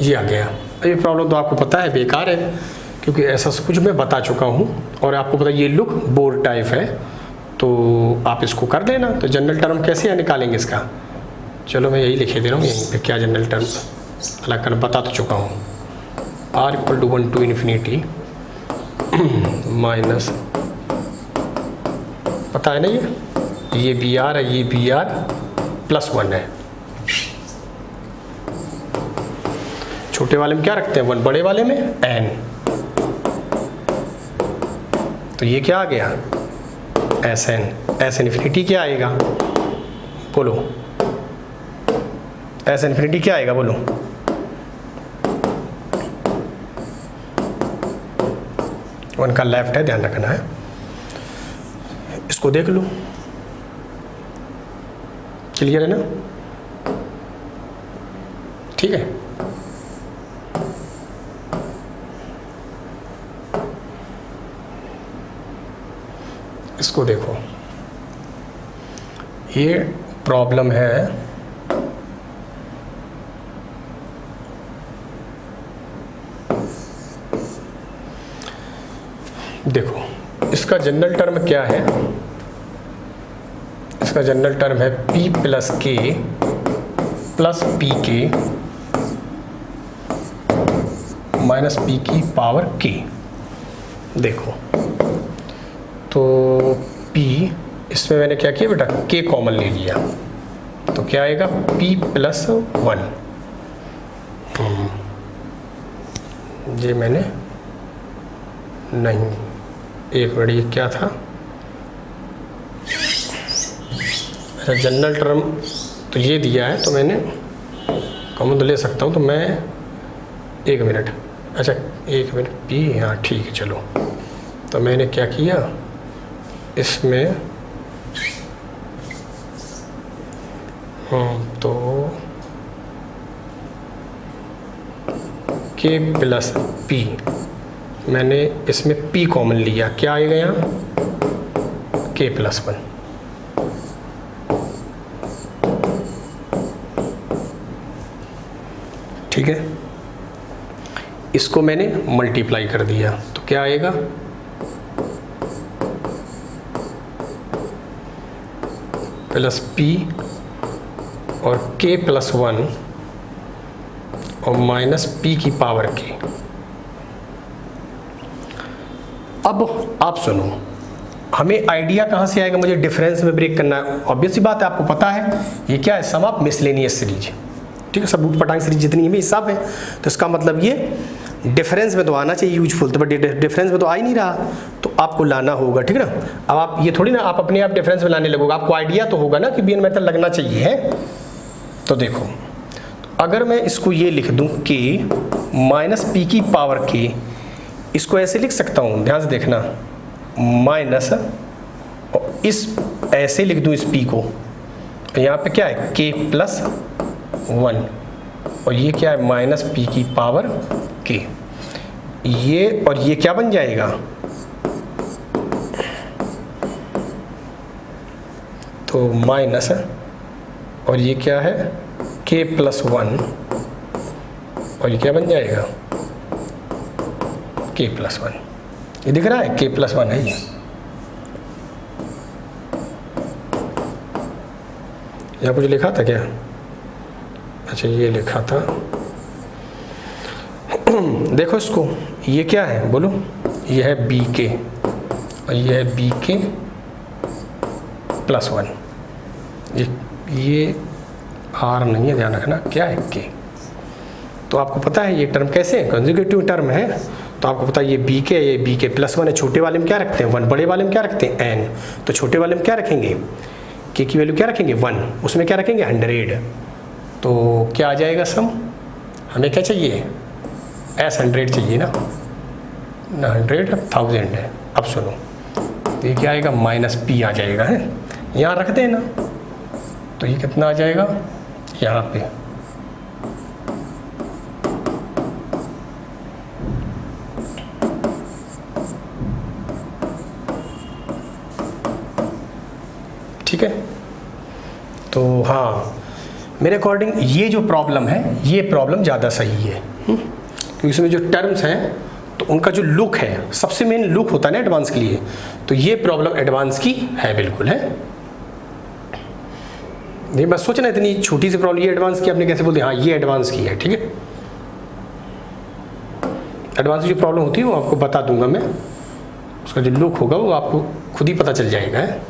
ये आ गया। ये प्रॉब्लम तो आपको पता है बेकार है, क्योंकि ऐसा सब कुछ मैं बता चुका हूँ, और आपको पता है ये लुक बोर्ड टाइप है, तो आप इसको कर देना। तो जनरल टर्म कैसे है निकालेंगे इसका, चलो मैं यही लिखे दे रहा हूँ यहीं पे, क्या जनरल टर्म अलग कर बता तो चुका हूँ, r=1 to infinity माइनस, पता है ना ये ये बी आर है, ये बी आर प्लस 1 है। छोटे वाले में क्या रखते हैं 1, बड़े वाले में n। तो ये क्या आ गया एस एन। एस इन्फिनिटी क्या आएगा बोलो, एस इन्फिनिटी क्या आएगा बोलो। वन का लेफ्ट है, ध्यान रखना है। इसको देख लो, क्लियर है ना, ठीक है। इसको देखो, ये प्रॉब्लम है देखो, इसका जनरल टर्म क्या है, इसका जनरल टर्म है p प्लस के प्लस पी के माइनस पी की पावर k। देखो तो p, इसमें मैंने क्या किया बेटा, k कॉमन ले लिया, तो क्या आएगा p प्लस 1। ये मैंने नहीं, एक मिनट, ये क्या था, अच्छा जनरल टर्म तो ये दिया है, तो मैंने कॉमन तो ले सकता हूँ, तो मैं एक मिनट, अच्छा एक मिनट पी, हाँ ठीक है चलो। तो मैंने क्या किया, इसमें तो k प्लस p, मैंने इसमें p कॉमन लिया, क्या आएगा यहाँ k प्लस 1। ठीक है, इसको मैंने मल्टीप्लाई कर दिया, तो क्या आएगा प्लस p और k प्लस 1 और माइनस p की पावर k। अब आप सुनो, हमें आइडिया कहाँ से आएगा, मुझे डिफरेंस में ब्रेक करना है। ऑब्वियस सी बात है, आपको पता है ये क्या है, सम ऑफ मिसलेनियस सीरीज, ठीक है, सब ऊटपटांग सीरीज जितनी है सब है, तो इसका मतलब ये डिफरेंस में तो आना चाहिए यूजफुल, तो बट डिफरेंस में तो आ ही नहीं रहा, तो आपको लाना होगा, ठीक है ना। अब आप ये थोड़ी ना आप अपने आप डिफरेंस में लाने लगोगे, आपको आइडिया तो होगा ना कि बीएन मेथड लगना चाहिए है। तो देखो, अगर मैं इसको ये लिख दूं k माइनस पी की पावर k, इसको ऐसे लिख सकता हूँ, ध्यान से देखना, माइनस इस ऐसे लिख दूं इस p को, यहाँ पे क्या है k प्लस 1 और ये क्या है माइनस पी की पावर k। ये और ये क्या बन जाएगा, तो माइनस और ये क्या है k प्लस 1 और ये क्या बन जाएगा k प्लस 1। ये दिख रहा है k प्लस 1 है ये। यहाँ कुछ लिखा था क्या, अच्छा ये लिखा था, देखो इसको, ये क्या है बोलो, ये है बी के और ये है बी के प्लस 1, ये आर नहीं है, ध्यान रखना, क्या है के। तो आपको पता है ये टर्म कैसे है, कंजुगेटिव टर्म है, तो आपको पता है ये बी के प्लस 1 है। छोटे वाले में क्या रखते हैं 1, बड़े वाले में क्या रखते हैं n, तो छोटे वाले में क्या रखेंगे k की वैल्यू क्या रखेंगे 1, उसमें क्या रखेंगे 100, तो क्या आ जाएगा सम, हमें क्या चाहिए एस 100 चाहिए ना 100 1000 है। अब सुनो, तो ये क्या आएगा माइनस पी आ जाएगा, है यहाँ रख देना, तो ये कितना आ जाएगा यहाँ पे, ठीक है। तो हाँ, मेरे अकॉर्डिंग ये जो प्रॉब्लम है, ये प्रॉब्लम ज़्यादा सही है, क्योंकि इसमें जो टर्म्स हैं तो उनका जो लुक है, सबसे मेन लुक होता है ना एडवांस के लिए, तो ये प्रॉब्लम एडवांस की है, बिल्कुल है। नहीं बस सोचना, इतनी छोटी सी प्रॉब्लम ये एडवांस की, आपने कैसे बोल दिया, हाँ ये एडवांस की है, ठीक है। एडवांस की जो प्रॉब्लम होती है वो आपको बता दूंगा मैं, उसका जो लुक होगा वो आपको खुद ही पता चल जाएगा, है।